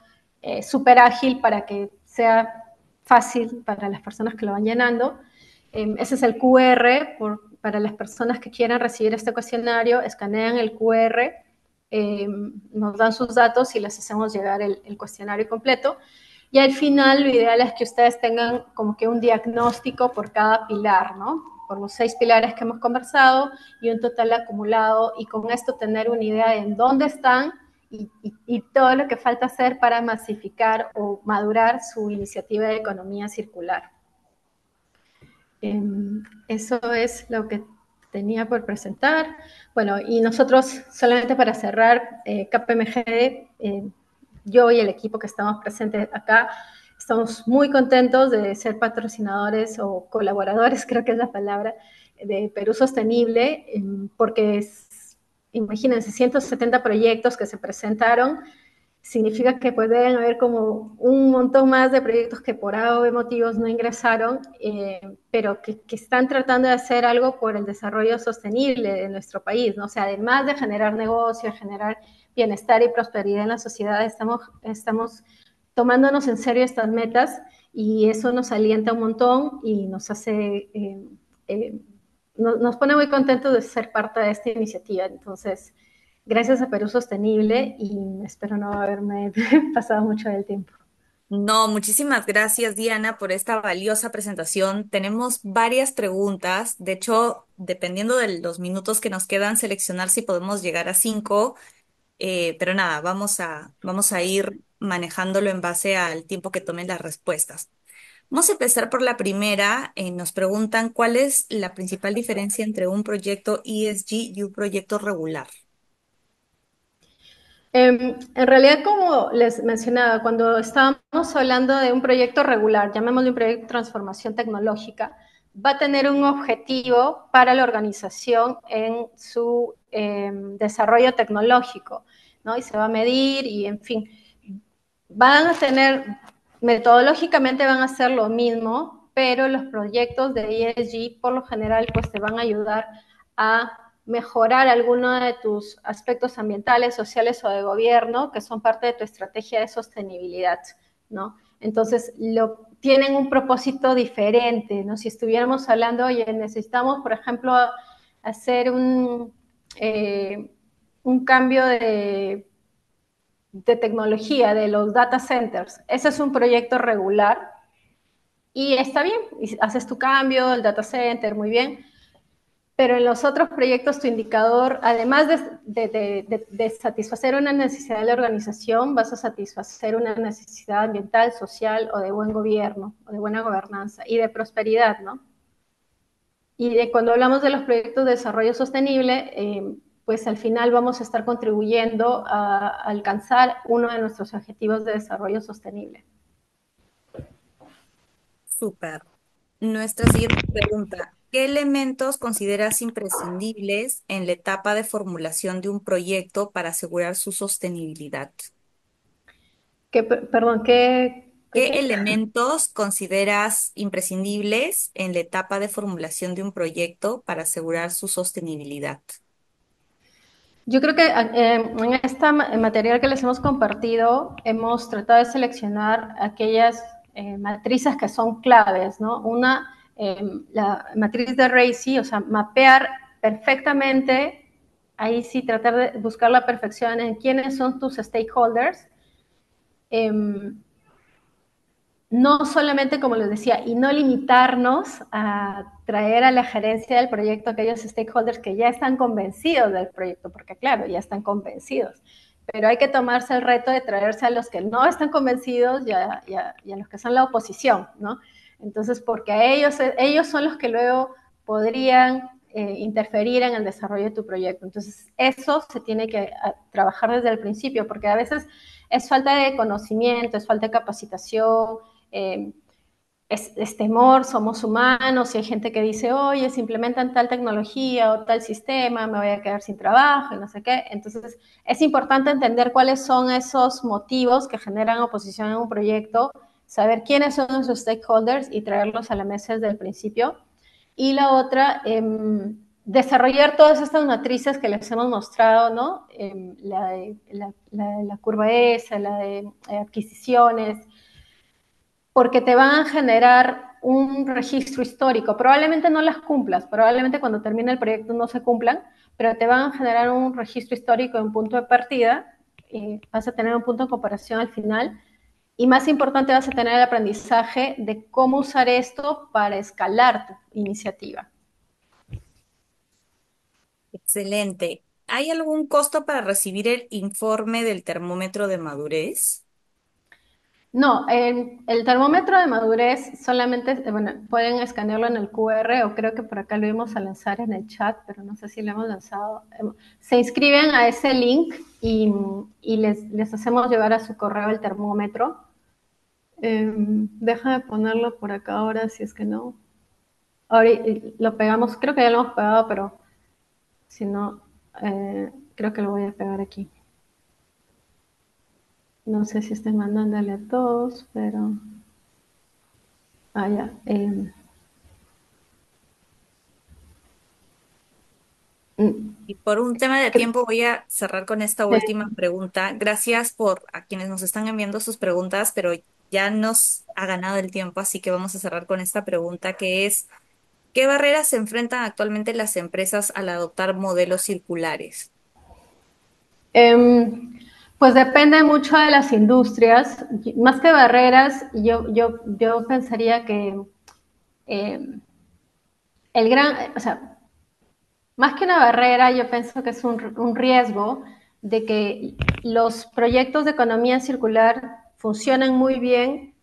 súper ágil para que sea fácil para las personas que lo van llenando. Ese es el QR, para las personas que quieran recibir este cuestionario, escanean el QR, nos dan sus datos y les hacemos llegar el cuestionario completo. Y al final, lo ideal es que ustedes tengan como que un diagnóstico por cada pilar, ¿no? Por los 6 pilares que hemos conversado y un total acumulado, y con esto tener una idea de en dónde están y todo lo que falta hacer para masificar o madurar su iniciativa de economía circular. Eso es lo que tenía por presentar. Bueno, y nosotros, solamente para cerrar, KPMG, yo y el equipo que estamos presentes acá, estamos muy contentos de ser patrocinadores o colaboradores, creo que es la palabra, de Perú Sostenible, porque imagínense, 170 proyectos que se presentaron, significa que pueden haber como un montón más de proyectos que por A o B motivos no ingresaron, pero que están tratando de hacer algo por el desarrollo sostenible de nuestro país, ¿no? O sea, además de generar negocios, generar bienestar y prosperidad en la sociedad, estamos tomándonos en serio estas metas y eso nos alienta un montón y nos hace, nos pone muy contentos de ser parte de esta iniciativa. Entonces, gracias a Perú Sostenible y espero no haberme pasado mucho del tiempo. No, muchísimas gracias, Diana, por esta valiosa presentación. Tenemos varias preguntas. De hecho, dependiendo de los minutos que nos quedan, seleccionar si podemos llegar a 5. Pero nada, vamos a ir manejándolo en base al tiempo que tomen las respuestas. Vamos a empezar por la primera. Nos preguntan cuál es la principal diferencia entre un proyecto ESG y un proyecto regular. En realidad, como les mencionaba, cuando estábamos hablando de un proyecto regular, llamémosle un proyecto de transformación tecnológica, va a tener un objetivo para la organización en su desarrollo tecnológico, ¿no? Y se va a medir y, en fin, van a tener, metodológicamente van a hacer lo mismo, pero los proyectos de ESG, por lo general, pues te van a ayudar a mejorar alguno de tus aspectos ambientales, sociales o de gobierno, que son parte de tu estrategia de sostenibilidad, ¿no? Entonces, tienen un propósito diferente, ¿no? Si estuviéramos hablando, oye, necesitamos, por ejemplo, hacer un cambio de tecnología, de los data centers. Ese es un proyecto regular y está bien, y haces tu cambio, el data center, muy bien, pero en los otros proyectos tu indicador, además de satisfacer una necesidad de la organización, vas a satisfacer una necesidad ambiental, social o de buen gobierno, o de buena gobernanza y de prosperidad, ¿no? Y cuando hablamos de los proyectos de desarrollo sostenible, pues al final vamos a estar contribuyendo a alcanzar uno de nuestros objetivos de desarrollo sostenible. Súper. Nuestra siguiente pregunta. ¿Qué elementos consideras imprescindibles en la etapa de formulación de un proyecto para asegurar su sostenibilidad? Perdón, ¿qué? ¿Qué elementos consideras imprescindibles en la etapa de formulación de un proyecto para asegurar su sostenibilidad? Yo creo que en esta material que les hemos compartido, hemos tratado de seleccionar aquellas matrices que son claves, ¿no? Una, la matriz de RACI, o sea, mapear perfectamente, ahí sí tratar de buscar la perfección en quiénes son tus stakeholders, no solamente, como les decía, y no limitarnos a traer a la gerencia del proyecto aquellos stakeholders que ya están convencidos del proyecto, porque claro, ya están convencidos, pero hay que tomarse el reto de traerse a los que no están convencidos y a los que son la oposición, ¿no? Entonces, porque a ellos son los que luego podrían interferir en el desarrollo de tu proyecto. Entonces, eso se tiene que trabajar desde el principio, porque a veces es falta de conocimiento, es falta de capacitación, eh, es temor, somos humanos, y hay gente que dice, oye, si implementan tal tecnología o tal sistema, me voy a quedar sin trabajo y no sé qué. Entonces, es importante entender cuáles son esos motivos que generan oposición en un proyecto, saber quiénes son esos stakeholders y traerlos a la mesa desde el principio. Y la otra, desarrollar todas estas matrices que les hemos mostrado, ¿no? La curva ESA, la de adquisiciones, porque te van a generar un registro histórico. Probablemente no las cumplas, probablemente cuando termine el proyecto no se cumplan, pero te van a generar un registro histórico, un punto de partida, y vas a tener un punto de comparación al final, y más importante, vas a tener el aprendizaje de cómo usar esto para escalar tu iniciativa. Excelente. ¿Hay algún costo para recibir el informe del termómetro de madurez? No, el termómetro de madurez solamente, bueno, pueden escanearlo en el QR o creo que por acá lo íbamos a lanzar en el chat, pero no sé si lo hemos lanzado. Se inscriben a ese link y les hacemos llegar a su correo el termómetro. Deja de ponerlo por acá ahora, si es que no. Ahora lo pegamos, creo que ya lo hemos pegado, pero si no, creo que lo voy a pegar aquí. No sé si estén mandándole a todos, pero... Ah, ya. Y por un tema de tiempo voy a cerrar con esta última pregunta. Gracias por a quienes nos están enviando sus preguntas, pero ya nos ha ganado el tiempo, así que vamos a cerrar con esta pregunta que es, ¿qué barreras se enfrentan actualmente las empresas al adoptar modelos circulares? Pues depende mucho de las industrias. Más que barreras, yo pensaría que eh, o sea, más que una barrera, yo pienso que es un riesgo de que los proyectos de economía circular funcionen muy bien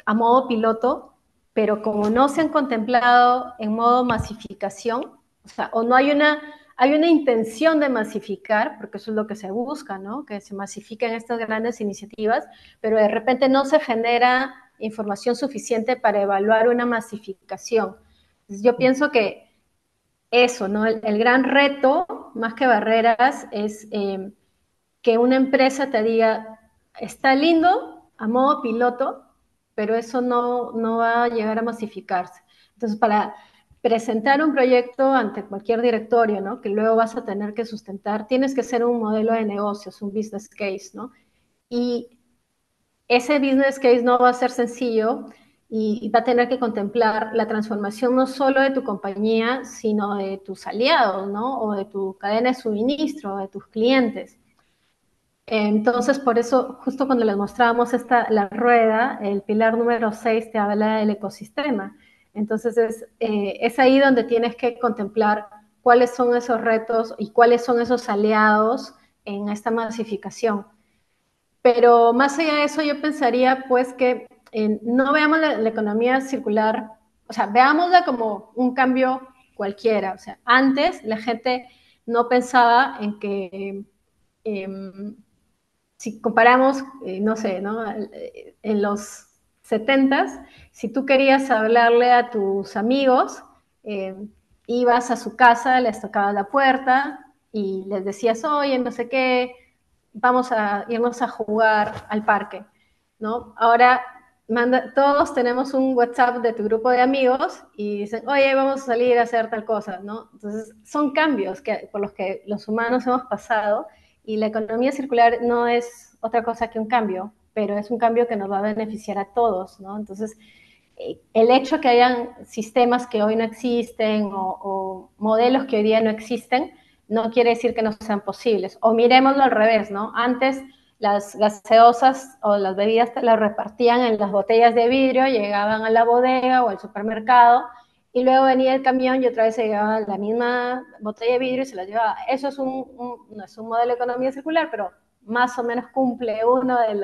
a modo piloto, pero como no se han contemplado en modo masificación, o sea, o no hay una intención de masificar, porque eso es lo que se busca, ¿no? Que se masifiquen estas grandes iniciativas, pero de repente no se genera información suficiente para evaluar una masificación. Entonces, yo pienso que eso, ¿no? El gran reto, más que barreras, es que una empresa te diga, está lindo a modo piloto, pero eso no va a llegar a masificarse. Entonces, para presentar un proyecto ante cualquier directorio, ¿no? Que luego vas a tener que sustentar, tienes que hacer un modelo de negocios, un business case, ¿no? Y ese business case no va a ser sencillo y va a tener que contemplar la transformación no solo de tu compañía, sino de tus aliados, ¿no? O de tu cadena de suministro, o de tus clientes. Entonces, por eso, justo cuando les mostrábamos la rueda, el pilar número 6 te habla del ecosistema. Entonces, es ahí donde tienes que contemplar cuáles son esos retos y cuáles son esos aliados en esta masificación. Pero más allá de eso, yo pensaría pues que no veamos la economía circular, o sea, veámosla como un cambio cualquiera. O sea, antes la gente no pensaba en que, si comparamos, no sé, ¿no? En los 70s, si tú querías hablarle a tus amigos, eh, ibas a su casa, les tocabas la puerta y les decías, oye, no sé qué, vamos a irnos a jugar al parque, ¿no? Ahora todos tenemos un WhatsApp de tu grupo de amigos y dicen, oye, vamos a salir a hacer tal cosa, ¿no? Entonces, son cambios por los que los humanos hemos pasado y la economía circular no es otra cosa que un cambio, pero es un cambio que nos va a beneficiar a todos, ¿no? Entonces, el hecho que hayan sistemas que hoy no existen o modelos que hoy día no existen, no quiere decir que no sean posibles. O miremoslo al revés, ¿no? Antes las gaseosas o las bebidas te las repartían en las botellas de vidrio, llegaban a la bodega o al supermercado y luego venía el camión y otra vez se llevaba la misma botella de vidrio y se la llevaba. Eso es no es un modelo de economía circular, pero más o menos cumple uno de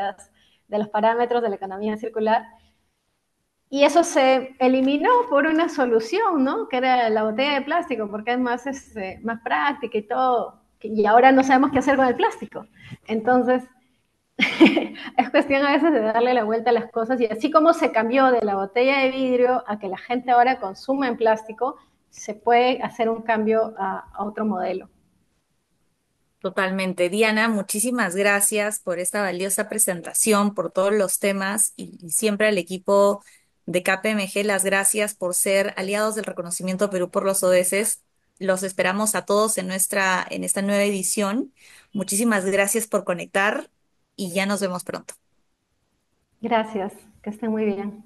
los parámetros de la economía circular. Y eso se eliminó por una solución, ¿no? Que era la botella de plástico, porque es más práctica y todo. Y ahora no sabemos qué hacer con el plástico. Entonces, es cuestión a veces de darle la vuelta a las cosas. Y así como se cambió de la botella de vidrio a que la gente ahora consuma en plástico, se puede hacer un cambio a otro modelo. Totalmente. Diana, muchísimas gracias por esta valiosa presentación, por todos los temas y siempre al equipo de KPMG las gracias por ser aliados del reconocimiento Perú por los ODS. Los esperamos a todos en esta nueva edición. Muchísimas gracias por conectar y ya nos vemos pronto. Gracias, que estén muy bien.